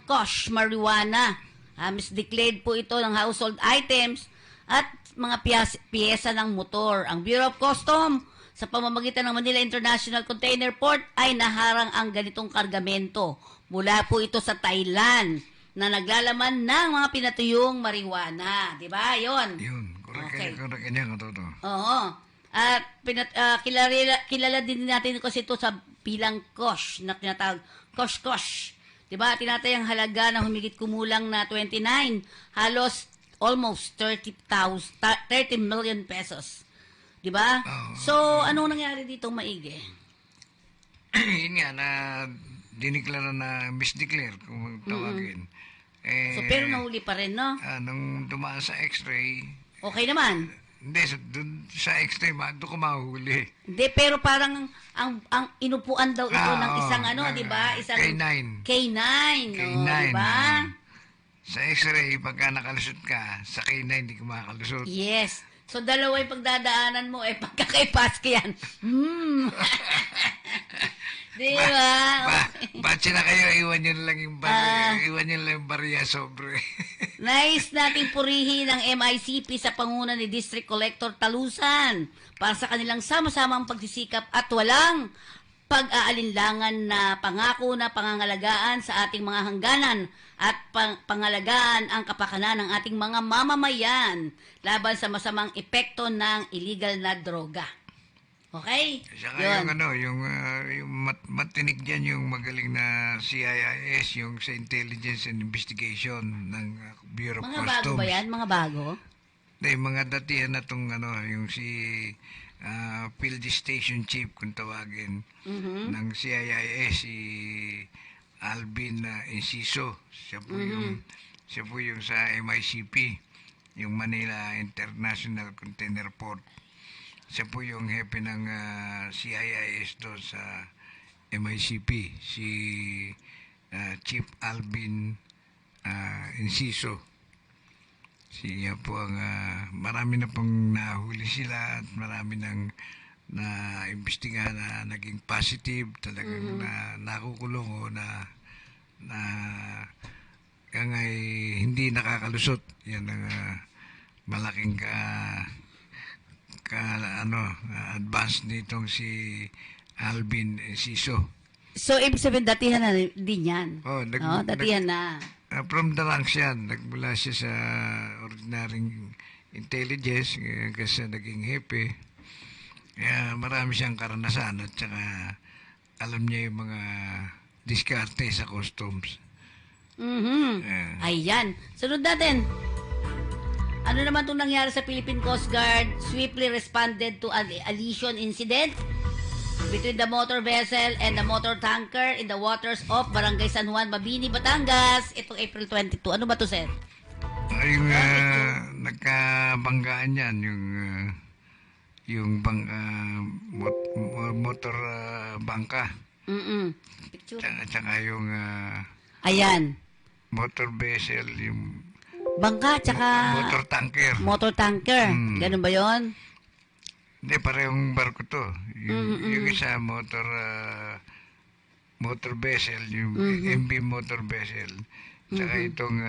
kosh marijuana. Misdeclared po ito ng household items at mga piyesa ng motor. Ang Bureau of Customs sa pamamagitan ng Manila International Container Port ay naharang ang ganitong kargamento. Mula po ito sa Thailand na naglalaman ng mga pinatuyong marijuana. Di ba? Yun. Correct yan. Oo. At kilala din natin kasi ito sa bilang kosh na tinatawag kosh-kosh. Di ba? Tinatayang halaga na humigit kumulang na 29. Halos almost 30 million pesos. Di ba? So, anong nangyari dito maigi? Yun nga, na diniklara na misdeclare kung tawagin. So, pero nahuli pa rin, no? Nung dumaan sa x-ray, Okay naman. hindi, dun sa x-ray, doon ko mahuli. Hindi, pero parang ang inupuan daw ito ng isang di ba? Isang K9. K9. K9. Di ba? Sa x-ray, pagka nakalusot ka, sa K9, hindi ka makakalusot. Yes. So, dalawa yung pagdadaanan mo, pagka kay Paske yan. Di ba? Batsi na kayo, iwan nyo na lang yung barya sobre. Nais nating purihin ang MICP sa panguna ni District Collector Talusan para sa kanilang sama-samang pagsisikap at walang pag-aalinlangan na pangako na pangangalagaan sa ating mga hangganan at pangalagaan ang kapakanan ng ating mga mamamayan laban sa masamang epekto ng illegal na droga. Okay? Saka yung matinig dyan yung magaling na CIIS, yung sa Intelligence and Investigation ng Bureau of Mga Customs. bago ba yan? Mga bago? Mga datihan na itong yung si Field Station Chief, kung tawagin, ng CIIS, si Alvin Enciso. Siya po yung sa MICP, yung Manila International Container Port. Siya po yung hepe ng CIIS doon sa MICP, si Chief Alvin Enciso. Siya po ang marami na pong nahuli sila at marami nang na-imbestigahan na naging positive, talagang nakukulong o na ay hindi nakakalusot. Yan ang malaking advance nitong si Alvin Enciso. So, ibig sabihin, datihan na din yan. Datihan na. From the ranks yan. Nagmula siya sa ordinaryong intelligence kasi naging hepe. Kaya marami siyang karanasan at saka alam niya yung mga diskarte sa customs. Ayan. Sunod natin. Ano naman itong nangyari sa Philippine Coast Guard? Swiftly responded to an allision incident between the motor vessel and the motor tanker in the waters of Barangay San Juan, Mabini, Batangas. Itong April 22. Ano ba to, sir? Yung nagkabanggaan yan, yung motor bangka. Picture. Tsaka yung... Ayan. motor vessel, yung Bangka, tsaka motor tanker. motor tanker. Mm. Ganun ba yon? Hindi, parehong barko to. Yung isa, motor vessel, yung MV motor vessel. Tsaka itong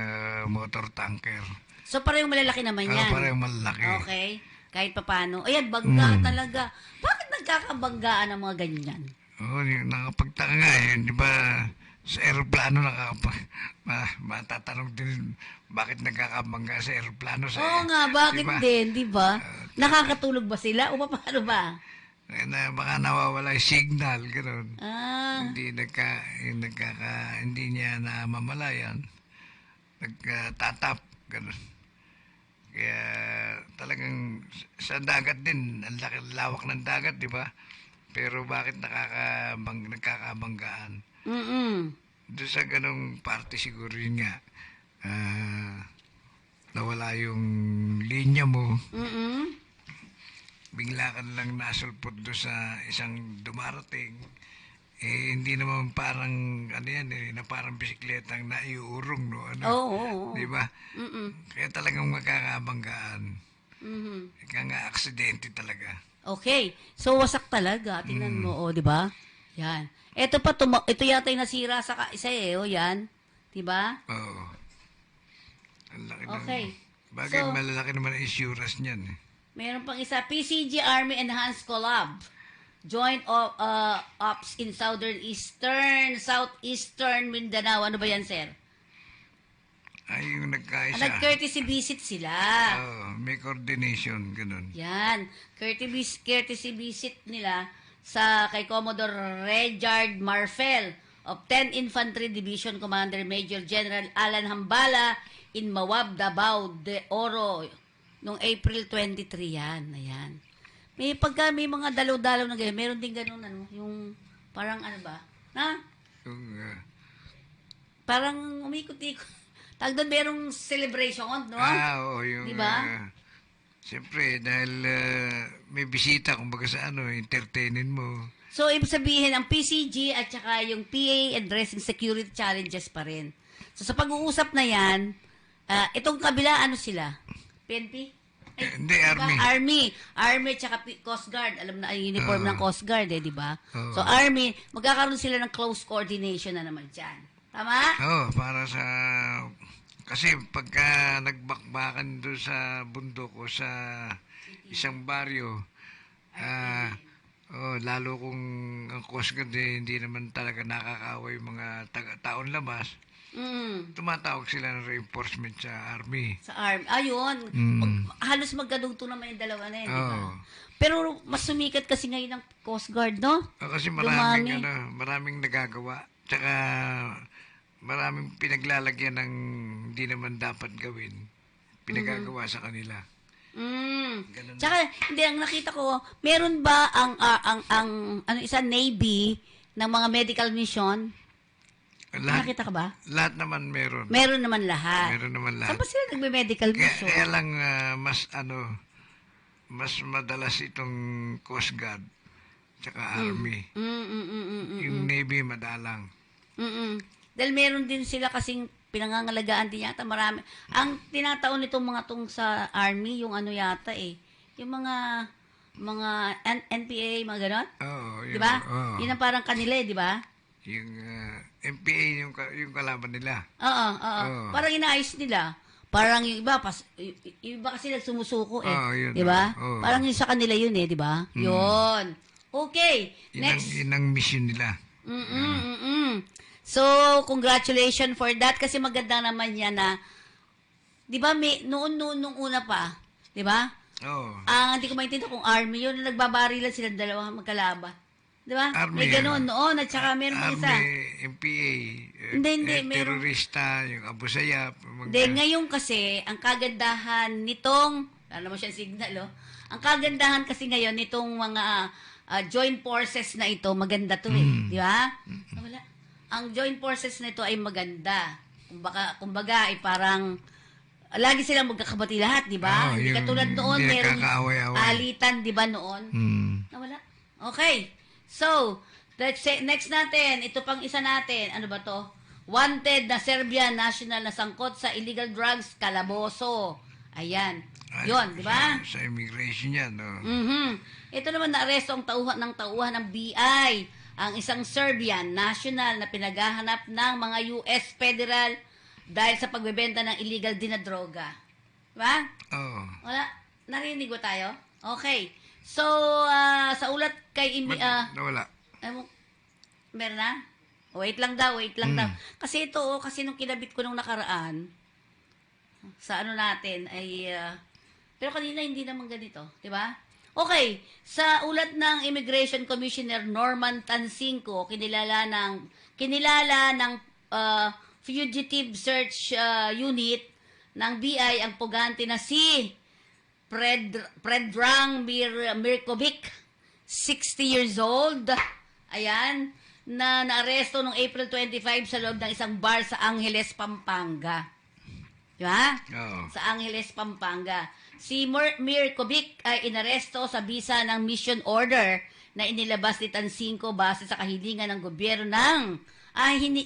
motor tanker. So, parehong malalaki naman yan. Parehong malaki. Okay. Kahit papano. Ayan, bangga talaga. Bakit nagkakabanggaan ang mga ganyan? Oo, nakapagtaka nga yun. Di ba, sa aeroplano matatanong din, bakit nagkakabangga sa aeroplano? Oo nga, bakit diba? din, di ba? Nakakatulog ba sila? O paano ba? Baka nawawala yung signal, gano'n. Hindi hindi niya namamalayan. Nagtatap, gano'n. Kaya talagang sa dagat din, ang lawak ng dagat, di ba? Pero bakit nagkakabanggaan? Doon sa ganong parte siguro yun nga, nawala yung linya mo, bigla ka lang nasulpot doon sa isang dumarating, hindi naman parang, na parang bisikletang naiurong, no? Oo. Di ba? Kaya talagang magkakabanggaan. Kaya nga, aksidente talaga. Okay. So, wasak talaga. Tingnan mo, di ba? Yan. Ito yata yung nasira sa isa yan. Di ba? Oo. Ang laki Okay. Bagay, So, malalaki naman ang insurance niyan. meron pang isa. PCG Army Enhanced Collab. Joint Ops in Southeastern Mindanao. Ano ba yan, sir? Ay, yung nagkaisa. Nag-courtesy visit sila. May coordination, ganun. Yan. Courtesy visit nila kay Commodore Rejard Marfel of 10 Infantry Division Commander Major General Alan Hambala in Mawab, Davao de Oro noong April 23 yan. Ayan. May mga dalaw-dalaw na ganyan, meron din ganun, yung parang Yung, parang umikot-ikot. Tag doon merong celebration, no? oo, yung, diba? siyempre, dahil may bisita, kumbaga sa entertainin mo. So, ibig sabihin, ang PCG at saka yung PA addressing security challenges pa rin. So, sa pag-uusap na yan, itong kabila, sila? PNP? Hindi, Army. Army tsaka Coast Guard. Alam na ang uniform ng Coast Guard, di ba? Oo. So, Army, magkakaroon sila ng close coordination na naman dyan. Tama? Oo, para sa... Kasi pagka nagbakbakan doon sa bundok o sa isang baryo, lalo kung ang Coast Guard hindi naman talaga nakakaaway mga taon labas, tumatawag sila ng reinforcement sa Army. Sa Army. Ayun. Halos magkadugtong naman yung dalawa na yun, di ba? Oo. Pero mas sumikat kasi ngayon ng Coast Guard, no? Kasi Dumami. maraming nagagawa. Tsaka maraming pinaglalagyan ng hindi naman dapat gawin. Pinagagawa sa kanila. Ganun. Tsaka, hindi, ang nakita ko, meron ba isa Navy ng mga medical mission? Nakita ka ba? Lahat naman meron. Meron naman lahat. Meron naman lahat. Saan ba sila nagme-medical mission? Kaya lang mas madalas itong Coast Guard tsaka Army. Yung Navy madalang. Dahil meron din sila kasing pinangangalagaan din yata marami. Ang tinataon nitong mga sa Army, yung yata yung mga NPA, mga ganon? Oo. Di ba? Yun ang parang kanila di ba? Yung MPA, yung kalaban nila. Oo. Parang inaayos nila. Parang yung iba, yung iba kasi nagsumusuko yun, di ba? Parang yung sa kanila yun di ba? Yun. Okay. Next. Yun ang mission nila. So, congratulations for that kasi maganda naman yan na, di ba, noon nung una pa, di ba? Oo. Hindi ko maintindihan kung Army yun, nagbabarilan sila dalawa magkalaban. Di ba? Army, May gano'n noon at saka meron pa isa. Army, MPA, Hindi, meron. terorista, yung Abu Sayyaf. Hindi, ngayon kasi, ang kagandahan nitong, alam mo siya signal, ang kagandahan kasi ngayon nitong mga joint forces na ito, maganda to di ba? Wala. Ang joint forces na ito ay maganda. Kumbaga ay parang lagi silang magkakabati lahat, di ba? Hindi katulad noon, meron alitan, di ba noon? Nawala. Okay. So, next natin, ito pang isa natin. Ano ba to? wanted na Serbian national na sangkot sa illegal drugs, kalaboso. Ayan. Yon, di ba? Sa immigration yan, no? Ito naman naaresto ang tauhan ng BI, ang isang Serbian national na pinaghahanap ng mga US federal dahil sa pagbebenta ng illegal din na droga. Diba? Oo. Wala? Narinig ba tayo? Okay. So, sa ulat kay Nawala. meron na? Wait lang daw. Kasi ito, kasi nung kinabit ko nung nakaraan, sa ano natin, ay, pero kanina hindi naman ganito. Diba? Okay. Sa ulat ng Immigration Commissioner Norman Tansinko, kinilala ng Fugitive Search Unit ng BI ang pugante na si Predrang Mirkovic, 60 years old. Ayan, na naaresto noong April 25 sa loob ng isang bar sa Angeles, Pampanga. Diba? Oo. Sa Angeles, Pampanga. Si Mirkovic ay inaresto sa bisa ng mission order na inilabas ni Tansinko base sa kahilingan ng gobyerno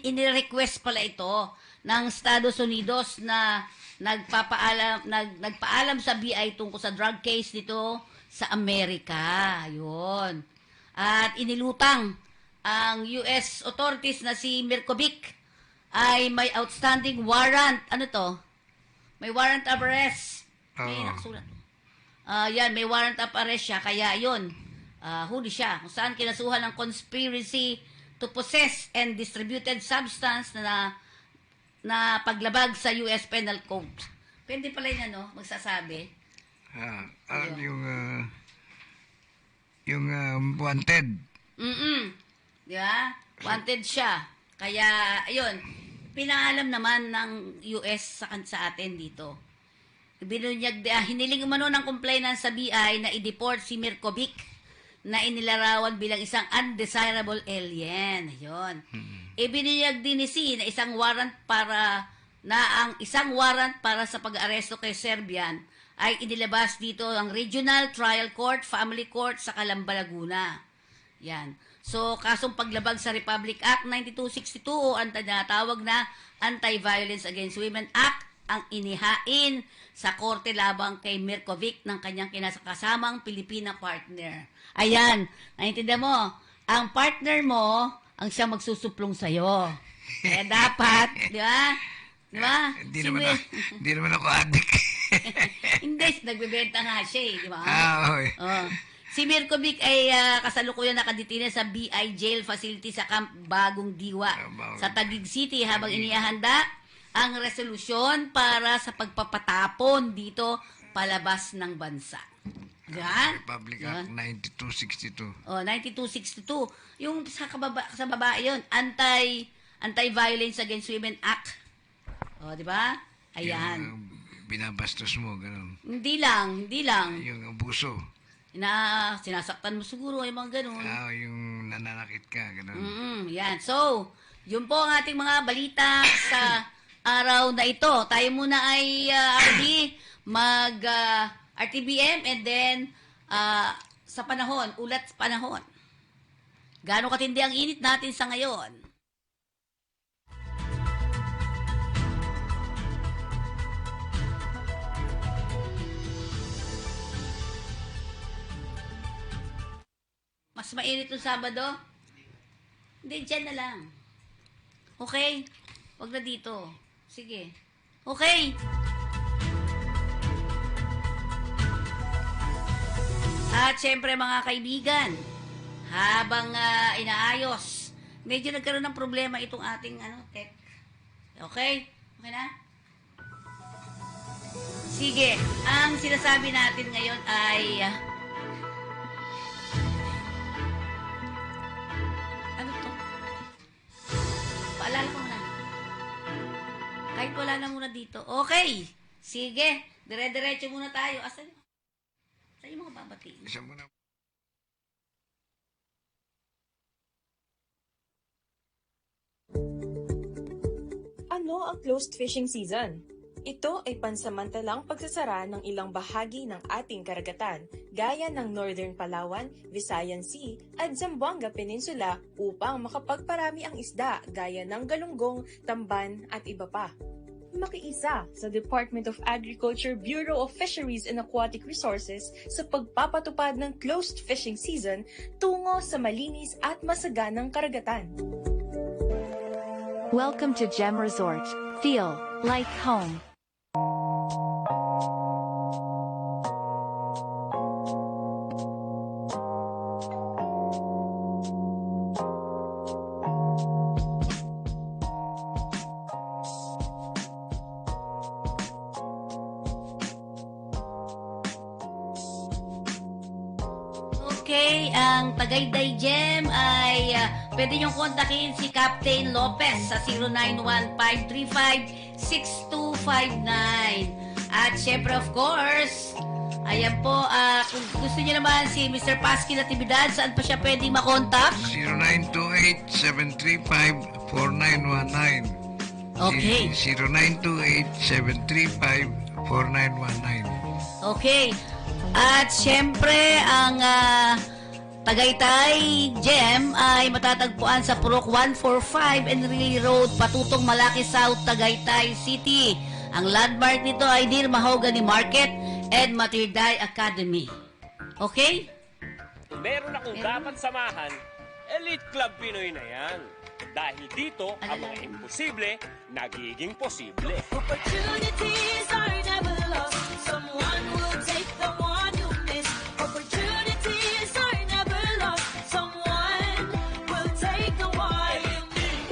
inirequest pala ito ng Estados Unidos na nagpaalam sa BI tungkol sa drug case nito sa Amerika. Ayun. At inilutang ang US authorities na si Mirkovic ay may outstanding warrant. Ano to? May warrant of arrest. May nakasulat. Yan, may warrant of arrest siya. Kaya yun, huli siya. Kung saan kinasuhan ng conspiracy to possess and distributed substance na paglabag sa US Penal Code. Pwede pala yun, magsasabi. Yung wanted. Di ba? Wanted siya. Kaya, ayun, pinaalam naman ng US sa atin dito. Hiniling umano ng complainant sa BI na i-deport si Mirkovic na inilarawan bilang isang undesirable alien. Ayun. Ibinunyag din ni C na isang warrant para sa pag-aresto kay Serbian ay inilabas dito ang Regional Trial Court, Family Court sa Calamba, Laguna. Yan. So, kasong paglabag sa Republic Act 9262 o ang tinatawag na Anti-Violence Against Women Act ang inihain sa korte labang kay Mirkovic ng kanyang kinakasamang Pilipina partner. Ayan, naintindihan mo, ang partner mo ang siya magsusuplong sa'yo. Kaya dapat, di ba? Di ba? Hindi naman ako addict. Hindi, nagbebenta nga siya di ba? Okay. Si Mirkovic ay kasalukuyan nakaditina sa BI Jail Facility sa Camp Bagong Diwa sa Taguig City habang inihahanda ang resolusyon para sa pagpapatapon dito palabas ng bansa. Diyan? Republic Act 9262. 9262. Yung sa baba yun, Anti-Violence Against Women Act. Di ba? Ayan. Yung binabastos mo, ganun. Hindi lang. Yung abuso. Sinasaktan mo siguro, yung mga ganun. Yung nananakit ka, ganun. Yan. So, yun po ang ating mga balita sa araw na ito. Tayo muna ay RTBM and then sa panahon, ulat sa panahon. Gaano katindi ang init natin sa ngayon? Mas mainit yung Sabado? Hindi, dyan na lang. Okay? Huwag na dito. Sige. Okay. At syempre mga kaibigan, habang inaayos, medyo nagkaroon ng problema itong ating tech. Okay? Okay na? Sige. Ang sinasabi natin ngayon ay paalala ko muna. Kahit wala na muna dito. Okay. Sige. Dire-diretso muna tayo. Asan yung mga babatiin? Isa muna. Ano ang closed fishing season? Ito ay pansamantalang pagsasara ng ilang bahagi ng ating karagatan, gaya ng Northern Palawan, Visayan Sea at Zamboanga Peninsula upang makapagparami ang isda gaya ng galunggong, tamban at iba pa. Makiisa sa Department of Agriculture Bureau of Fisheries and Aquatic Resources sa pagpapatupad ng closed fishing season tungo sa malinis at masaganang karagatan. Welcome to Gem Resort. Feel like home. Okay, ang Tagaytay Gem ay pwede niyong kontakin si Captain Lopez sa 0915356259. At syempre of course, ayan po, kung gusto niyo naman si Mr. Pasky Natividad, saan pa siya pwede makontak? 0928-735-4919. Okay. 0928-735-4919. Okay. At syempre, ang Tagaytay Gem ay matatagpuan sa Purok 145 Enrile Road, patutong Malaki South, Tagaytay City. Ang landmark nito ay Dear Mahogany Market and Matirday Academy. Okay? Meron akong dapat samahan, Elite Club Pinoy na yan. Dahil dito, ang mga imposible, nagiging posible. Opportunities are never lost. Someone will take the one you miss. Opportunities are never lost. Someone will take the one you miss.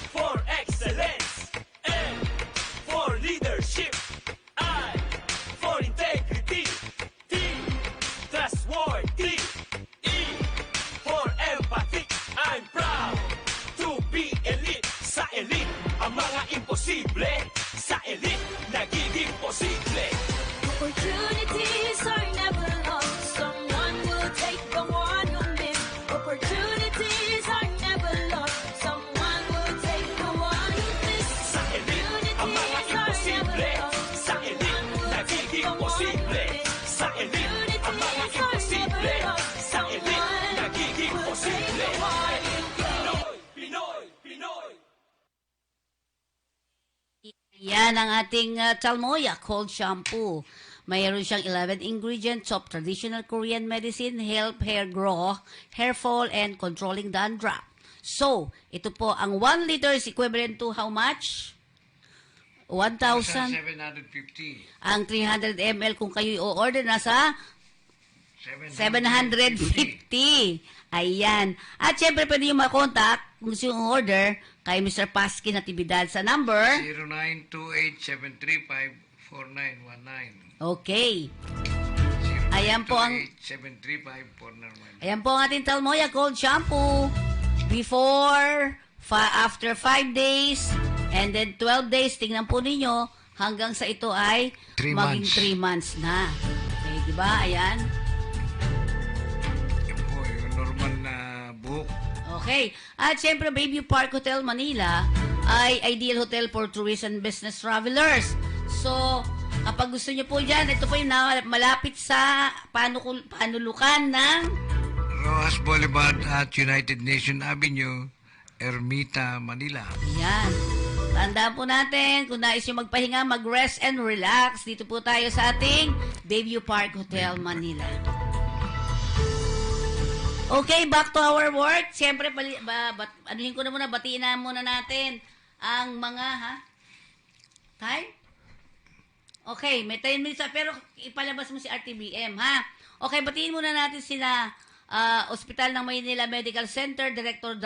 For excellence, and for leadership, I for integrity, T trustworthy, E for empathy. I'm proud to be elite. Sa elite, ang mga imposible, sa elite, nagiging posible. Opportunities are never lost. Someone will take the one you miss. Opportunities are never lost. Someone will take the one you miss. Sa elite, ang mga imposible, sa elite, nagiging posible. Sa elite, ang mga imposible, sa elite, nagiging posible. Pinoy, Pinoy, Pinoy. Yan ang ating Talmoya Cold Shampoo. Mayroon siyang 11 ingredients of traditional Korean medicine, help hair grow, hair fall, and controlling dandruff. So, ito po, ang 1 liter is equivalent to how much? 1,000. 750. Ang 300 ml kung kayo i-order nasa 750. Ayan. At syempre, pwede nyo makontak kung gusto yung order kay Mr. Pasky Natividad sa number 0928-735-4919. Okay. Ayan po ang 735-4919. Ayan po ang ating Talmoya Cold Shampoo. Before, after 5 days, and then 12 days, tingnan po ninyo, hanggang sa ito ay 3 maging months. 3 months na. Okay, di ba? Ayan. Yan po, yung normal na buhok. Okay. At syempre, Bayview Park Hotel Manila ay ideal hotel for tourist and business travelers. So, kapag gusto nyo po dyan, ito po yung malapit sa panulukan ng Rojas Boulevard at United Nation Avenue, Ermita, Manila. Yan. Tandaan po natin, kung nais nyo magpahinga, mag-rest and relax, dito po tayo sa ating Bayview Park Hotel Manila. Okay, back to our work. Siyempre, anuhin ko na muna, batiin na muna natin ang mga, time? Okay, may 10 minutes, pero ipalabas mo si RTBM, ha? Okay, batiin muna natin sila Ospital ng Maynila Medical Center, Director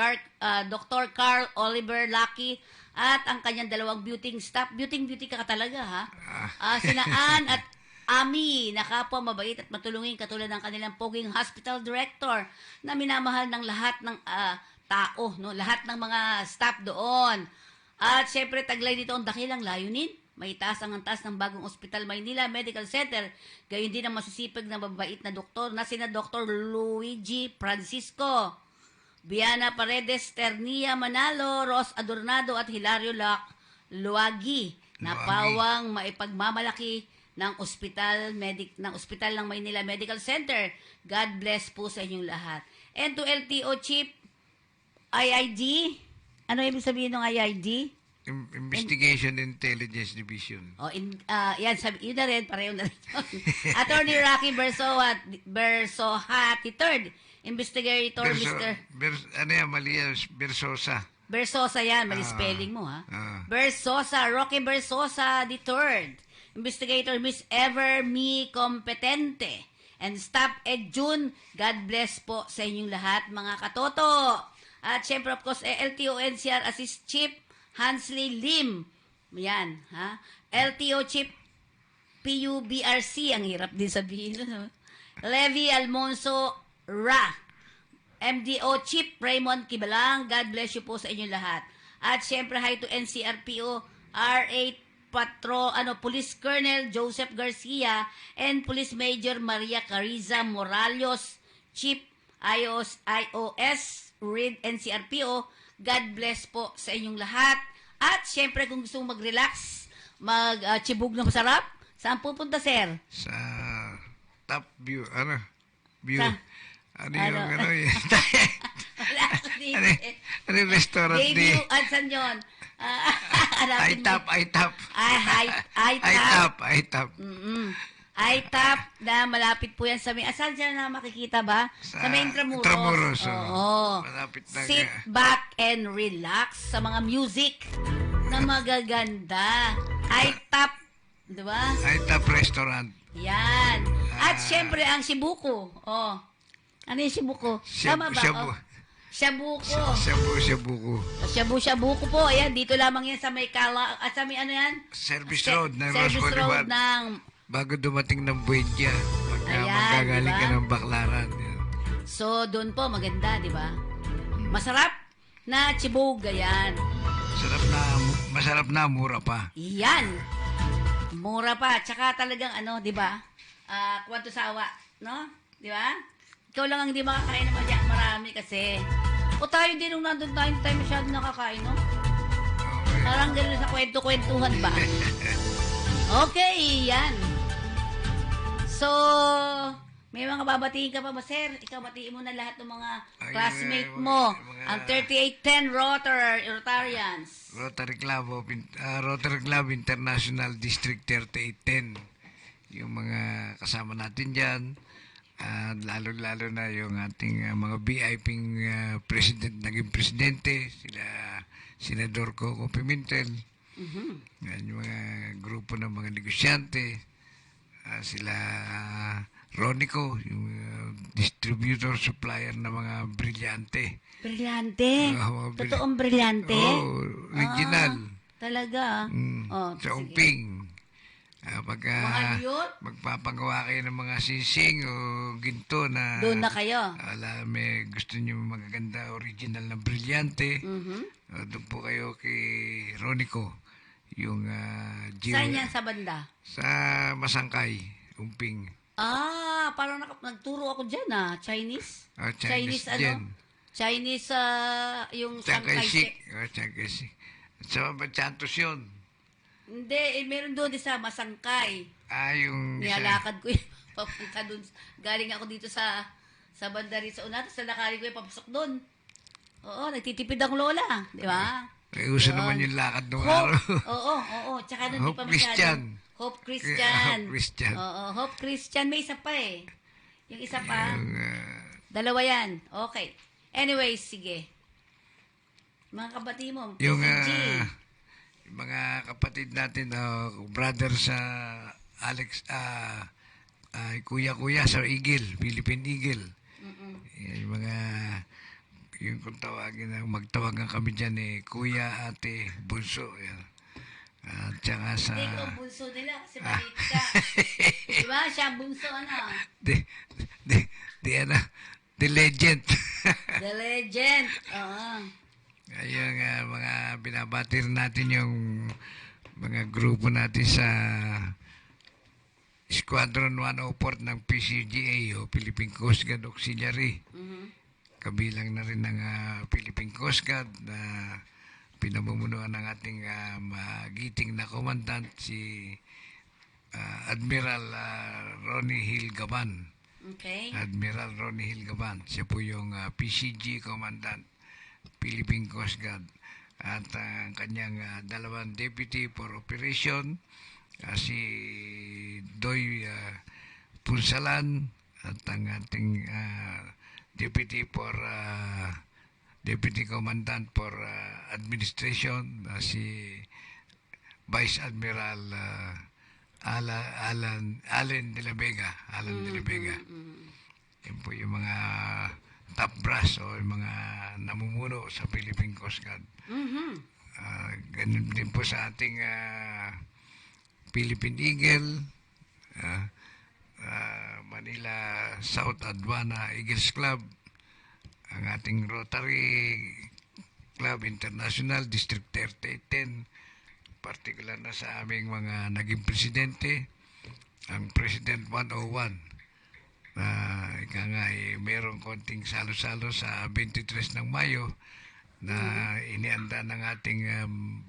Dr. Carl Oliver Lucky, at ang kanyang dalawang beauty staff. Beauty ka talaga, ha? Sina Ann at Ami, na kapwa mabait at matulungin katulad ng kanilang poging hospital director na minamahal ng lahat ng tao, no? Lahat ng mga staff doon. At syempre, taglay dito ang dakilang layunin. May taas ang antas ng bagong Ospital Maynila Medical Center. Gayon din ang masisipag na mabait na doktor na sina Dr. Luigi Francisco, Biana Paredes, Ternia Manalo, Ros Adornado at Hilario Luagi. napawang maipagmamalaki ng Ospital ng Maynila Medical Center. God bless po sa inyong lahat. And to LTO Chief IID, ano ibig sabihin ng IID? Investigation Intelligence Division. Yan, yun na rin, pareho na rin yun. Attorney Rocky Bersoha III, Investigator Mr. Ano yan, mali yan, Bersosa. Bersosa yan, mali spelling mo ha. Bersosa, Rocky Bersosa III, Investigator Miss Everme Competente, and Staff Ed June, God bless po sa inyong lahat mga katoto. At syempre of course, LTO NCR Assist Chief Hansley Lim. Yan, ha? LTO Chief PUBRC, ang hirap din sabihin. Levi Almonso Ra. MDO Chief Raymond Kibalang, God bless you po sa inyong lahat. At syempre, hi to NCRPO R8 Police Colonel Joseph Garcia and Police Major Maria Cariza Morales, Chief IOS Reed NCRPO, God bless po sa inyong lahat. At syempre, kung gusto mong mag-relax, mag-chibog na masarap, saan pupunta, sir? Sa Top View, View. Sa, ano yung yung restaurant ni? Debut, saan yun? I-Top. I-Top. I-Top na malapit po yan sa may, saan dyan na makikita ba? Sa may Intramuros. Oo. Malapit na. Sit back and relax sa mga music na magaganda. I-Top, di ba? I-Top Restaurant. Yan. At syempre ang Shibuko. Ano yung Shibuko? Tama ba? Shabuko. Shabu-shabuko po. Ayan, dito lamang yan sa may sa may ano yan? Service Road ng Service Rosco Road Liwan. ng... Bago dumating ng Buendia. Magkagaling diba? ka ng Baclaran. Yan. So, doon po, maganda, di ba? Masarap na chibog, ayan. Masarap na, mura pa. Yan. Mura pa. Tsaka talagang di ba? Kwanto sawa, no? Di ba? Ikaw lang ang hindi makakain naman diyan. Marami kasi. O tayo din nung nandun tayo, hindi tayo masyadong nakakain, no? Okay. Parang gano'n sa kwento-kwentuhan ba? Okay, yan. So, may mga babatiin ka pa ba, sir? Ikaw, batiin mo na lahat ng mga classmate mo. Ang 3810 Rotarians. Rotary Club International District 3810. Yung mga kasama natin dyan. Lalo-lalo na yung ating mga VIP naging presidente, sila Senador Coco Pimentel, yan, yung mga grupo ng mga negosyante, sila Ronico, yung distributor, supplier ng mga brilyante. Brilyante? Totoong brilyante? Original. Talaga? Sa Umping. Magpapagawa kayo ng mga sising o ginto na doon na kayo. May gusto nyo magaganda original na brilyante. Doon po kayo kay Ronico. Yung saan yan sa banda? Sa Masangkay, Umping. Parang nagturo ako dyan Chinese? Chinese Chinese yung Sangkay Sik. Sangkay Sik. Sa Chantos yun. Hindi, meron doon sa Masangkay. Yung nilalakad ko yung papunta doon. Galing ako dito sa banda rin sa una, tapos nalakarin ko yung papasok doon. Oo, nagtitipid ang lola, di ba? Uso naman yung lakad nung araw. Oo. Tsaka doon Hope Christian. Hope Christian. Hope Christian. Oo, Hope Christian. May isa pa eh. Yung isa pa. Dalawa yan. Okay. Anyways, sige. Mga kabati mo. Yung mga kapatid natin, brother sa Alex, kuya sa Eagle, Philippine Eagle. Yung mga, yung kung tawagin, magtawagan kami dyan kuya, ate, bunso. Yan. At saka sa... Hindi ko bunso nila kasi maliit ka. Diba? Siya bunso, The legend. The legend. Ayun mga binabatir natin yung mga grupo natin sa Squadron 104 ng PCGA o Philippine Coast Guard Auxiliary. Kabilang na rin ng Philippine Coast Guard na pinamumunuan ng ating magiting na komandant si Admiral Ronnie Hill Gaban. Okay. Admiral Ronnie Hill Gaban. Siya po yung PCG Commandant, Philippine Coast Guard. At ang kanyang dalawang deputy for operation, si Doy Punsalan, at ang ating deputy commandant for administration, si Vice Admiral Allen de la Vega. Yan po yung mga top brass o yung mga namumuno sa Philippine Coast Guard. Ganun din po sa ating Philippine Eagle, Manila South Aduana Eagles Club, ang ating Rotary Club International District 10, particular na sa aming mga naging presidente, ang President 101, na ika nga mayroong konting salo-salo sa 23 ng Mayo na inianda ng ating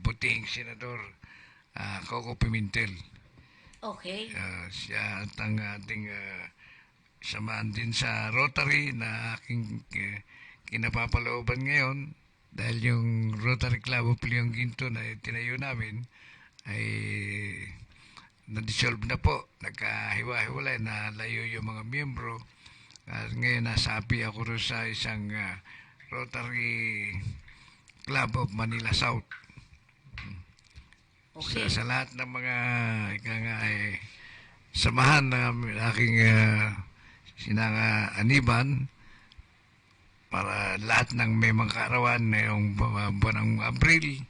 butihing senador Coco Pimentel. Okay. Siya at ang ating samahan din sa Rotary na aking kinapapalooban ngayon, dahil yung Rotary Club of Leon Ginto na tinayo namin ay na-dissolve na po. Nagkahiwa-hiwalay na layo yung mga miyembro. At ngayon nasapi ako rin sa isang Rotary Club of Manila South. Okay. Sa lahat ng mga samahan na aking sinanga Aniban, para lahat ng may mga kaarawan ngayong buwan ng Abril,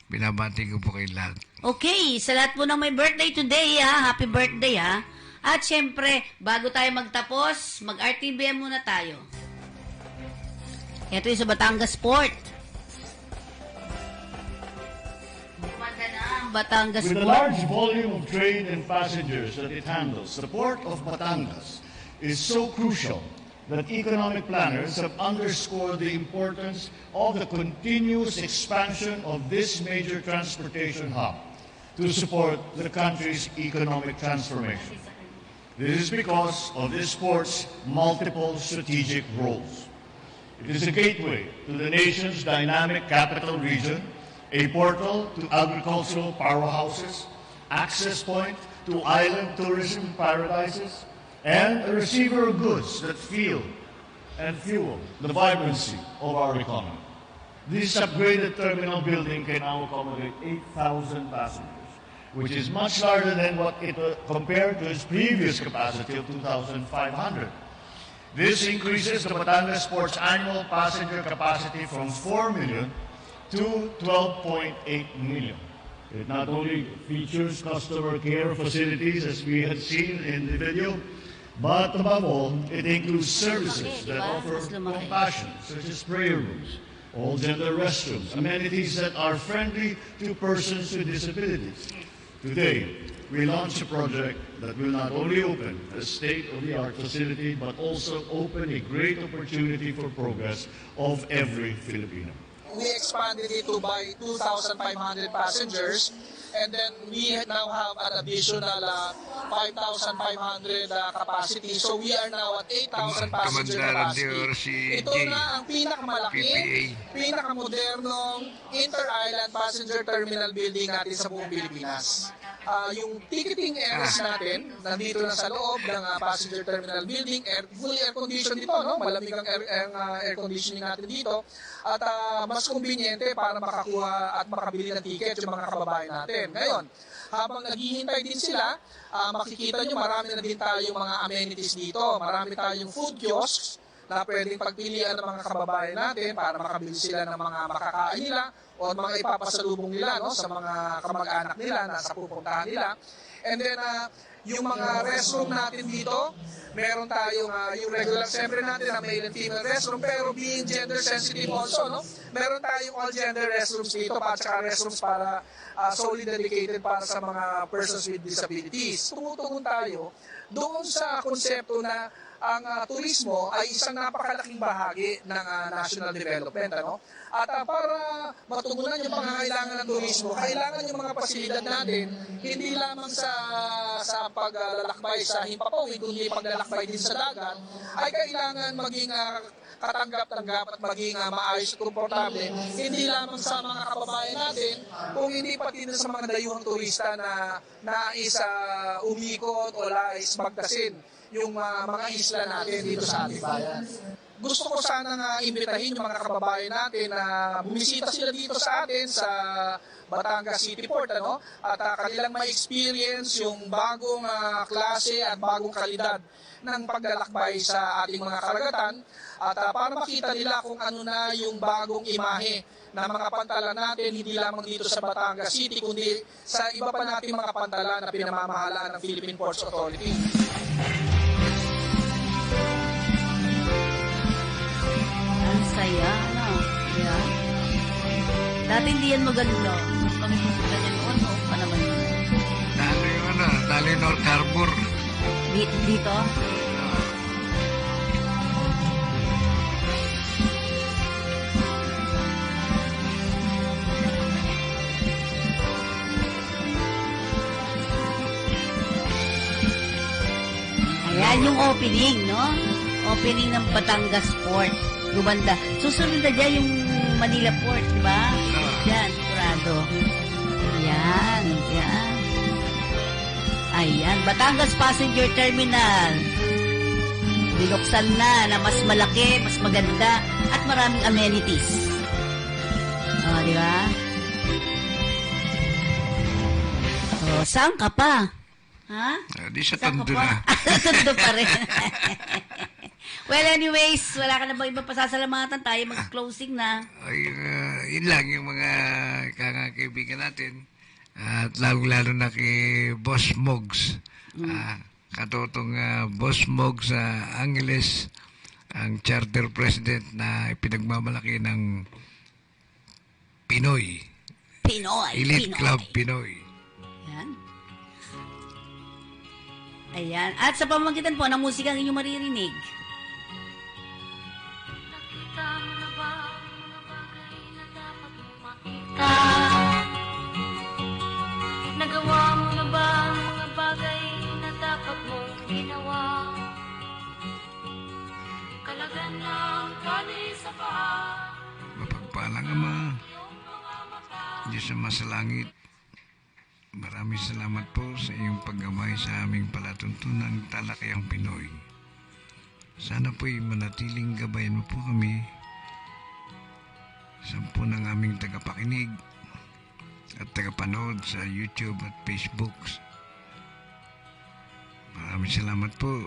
binabati ko po kay lahat. Okay, sa lahat po ng may birthday today, happy birthday At syempre, bago tayo magtapos, mag-RTBM muna tayo. Ito yung sa Batangas Port. Kumanda na ang Batangas With the Port. large volume of trade and passengers that it handles, the Port of Batangas is so crucial that economic planners have underscored the importance of the continuous expansion of this major transportation hub to support the country's economic transformation. This is because of this port's multiple strategic roles. It is a gateway to the nation's dynamic capital region, a portal to agricultural powerhouses, access point to island tourism paradises, and a receiver of goods that fuel the vibrancy of our economy. This upgraded terminal building can now accommodate 8,000 passengers, which is much larger than what it compared to its previous capacity of 2,500. This increases the Batangas Port's annual passenger capacity from 4 million to 12.8 million. It not only features customer care facilities, as we had seen in the video, but above all, it includes services that offer compassion, such as prayer rooms, all-gender restrooms, amenities that are friendly to persons with disabilities. Today, we launch a project that will not only open a state-of-the-art facility, but also open a great opportunity for progress of every Filipino. We expanded it to by 2,500 passengers, and then we now have an additional 5,500 capacity. So we are now at 8,000 passenger capacity. Ito na ang pinakamalaki, pinakamodernong inter-island passenger terminal building natin sa buong Pilipinas. Yung ticketing areas natin, nandito na sa loob ng passenger terminal building, fully air-conditioned dito, no? Malamig ang air conditioning natin dito. At mas conveniente para makakuha at makabili ng ticket yung mga kababayan natin. Ngayon, habang naghihintay din sila, makikita nyo marami na din tayong mga amenities dito. Marami tayong food kiosks na pwedeng pagpilian ng mga kababayan natin para makabili sila ng mga makakain nila o mga ipapasalubong nila, no, sa mga kamag-anak nila na sa pupuntahan nila. And then, yung mga restroom natin dito, meron tayong yung regular, siyempre natin na male and female restroom, pero being gender sensitive also, no? Meron tayong all gender restrooms dito, at saka restrooms para solely dedicated para sa mga persons with disabilities. Tumutungon tayo doon sa konsepto na ang turismo ay isang napakalaking bahagi ng national development. Ano? At para matugunan yung pangangailangan ng turismo, kailangan yung mga pasilidad natin, hindi lamang sa paglalakbay sa himpapawid, kundi paglalakbay din sa dagat, ay kailangan maging katanggap-tanggap at maging maayos at komportable, hindi lamang sa mga kababayan natin, kung hindi pati na sa mga dayuhang turista na nais umikot o nais magtasin yung mga isla natin dito sa ating bayan. Gusto ko sanang imbitahin yung mga kababayan natin na bumisita sila dito sa atin sa Batangas City Port, ano? At kanilang ma-experience yung bagong klase at bagong kalidad ng paglalakbay sa ating mga karagatan at para makita nila kung ano na yung bagong imahe na mga pantalan natin, hindi lamang dito sa Batangas City, kundi sa iba pa nating mga pantalan na pinamamahalaan ng Philippine Ports Authority. Ang saya, ano? Yeah. Dati hindi yan maganda. Kami pupunta niya noon, o pa naman yun. Dali North Harbor. Dito? Ayan yung opening, no? Opening ng Batangas Port. Gumanda. Susunod na dyan yung Manila Port, di ba? Yan, sigurado. Ayan, yan. Ayan, Batangas Passenger Terminal. Binuksan na mas malaki, mas maganda, at maraming amenities. O, di ba? O, saan ka pa? Ha? Di sa Tondo na. Tondo pa rin. Well, anyways, wala ka na ba ibang pasasalamatan? Tayo mag-closing na. Ay, yun lang yung mga kaibigan natin. At lalo-lalo na kay Boss Mogs. Katotong Boss Mogs Angeles, ang charter president na pinagmamalaki ng Pinoy. Elite Club Pinoy. Yan. Ayan. At sa pamamagitan po ng musika ang inyong maririnig. Nakita mo na ba mga bagay na dapat mo makita? Nagawa mo na ba ang mga bagay na dapat mong ginawa? Kalagan ng tali sa paa. Mapagpalang Ama, Diyos Ama sa langit, maraming salamat po sa iyong paggamay sa aming palatuntunang talakayang Pinoy. Sana po'y manatiling gabayan mo po kami sa po ng aming tagapakinig at tagapanood sa YouTube at Facebook. Maraming salamat po.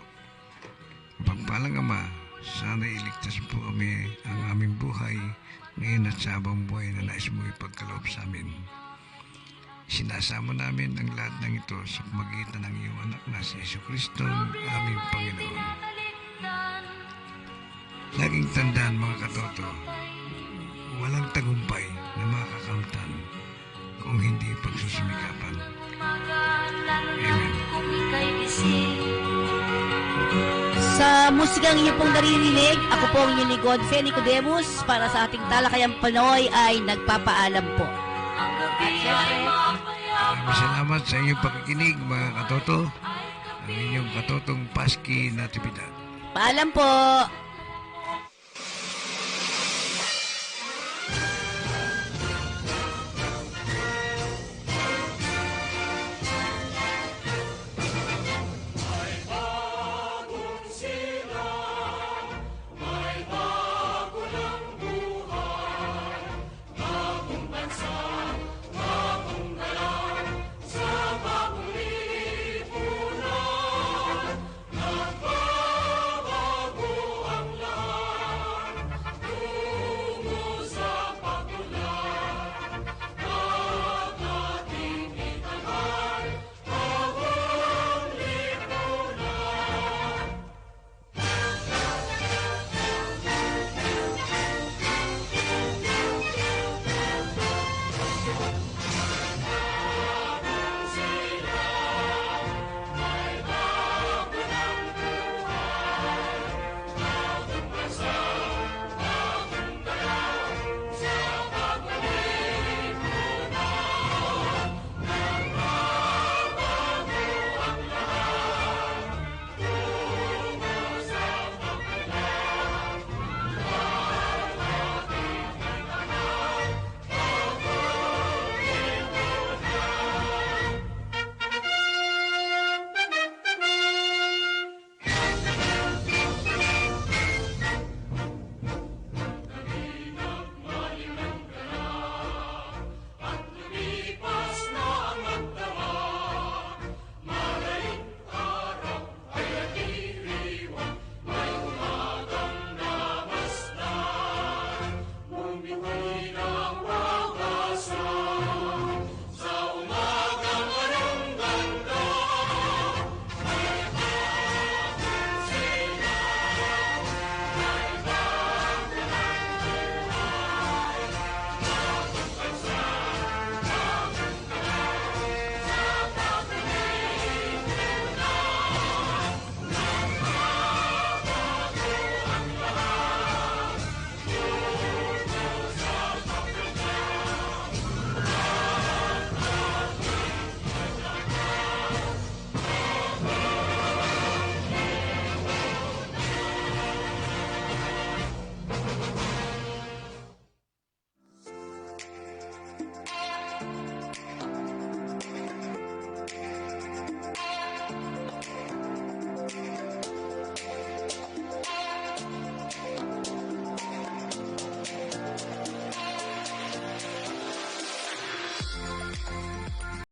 Pagpalang Ama, sana iligtas po kami ang aming buhay ngayon at sa habang buhay na nais mo ipagkaloob sa amin. Sinasamo namin ang lahat ng ito sa pamagitan ng iyong anak na si Jesucristo, aming Panginoon. Laging tandaan mga katoto, walang tagumpay na makakamtan kung hindi pagsusumikapan. Amen. Sa musikang inyo pong naririnig, ako po ang inyong lingkod, Fe Nicodemus, para sa ating talakayang Pinoy ay nagpapaalam po. At syempre, maraming salamat sa inyong pakikinig mga katoto, ang inyong katotong Paski Natividad. paalam po!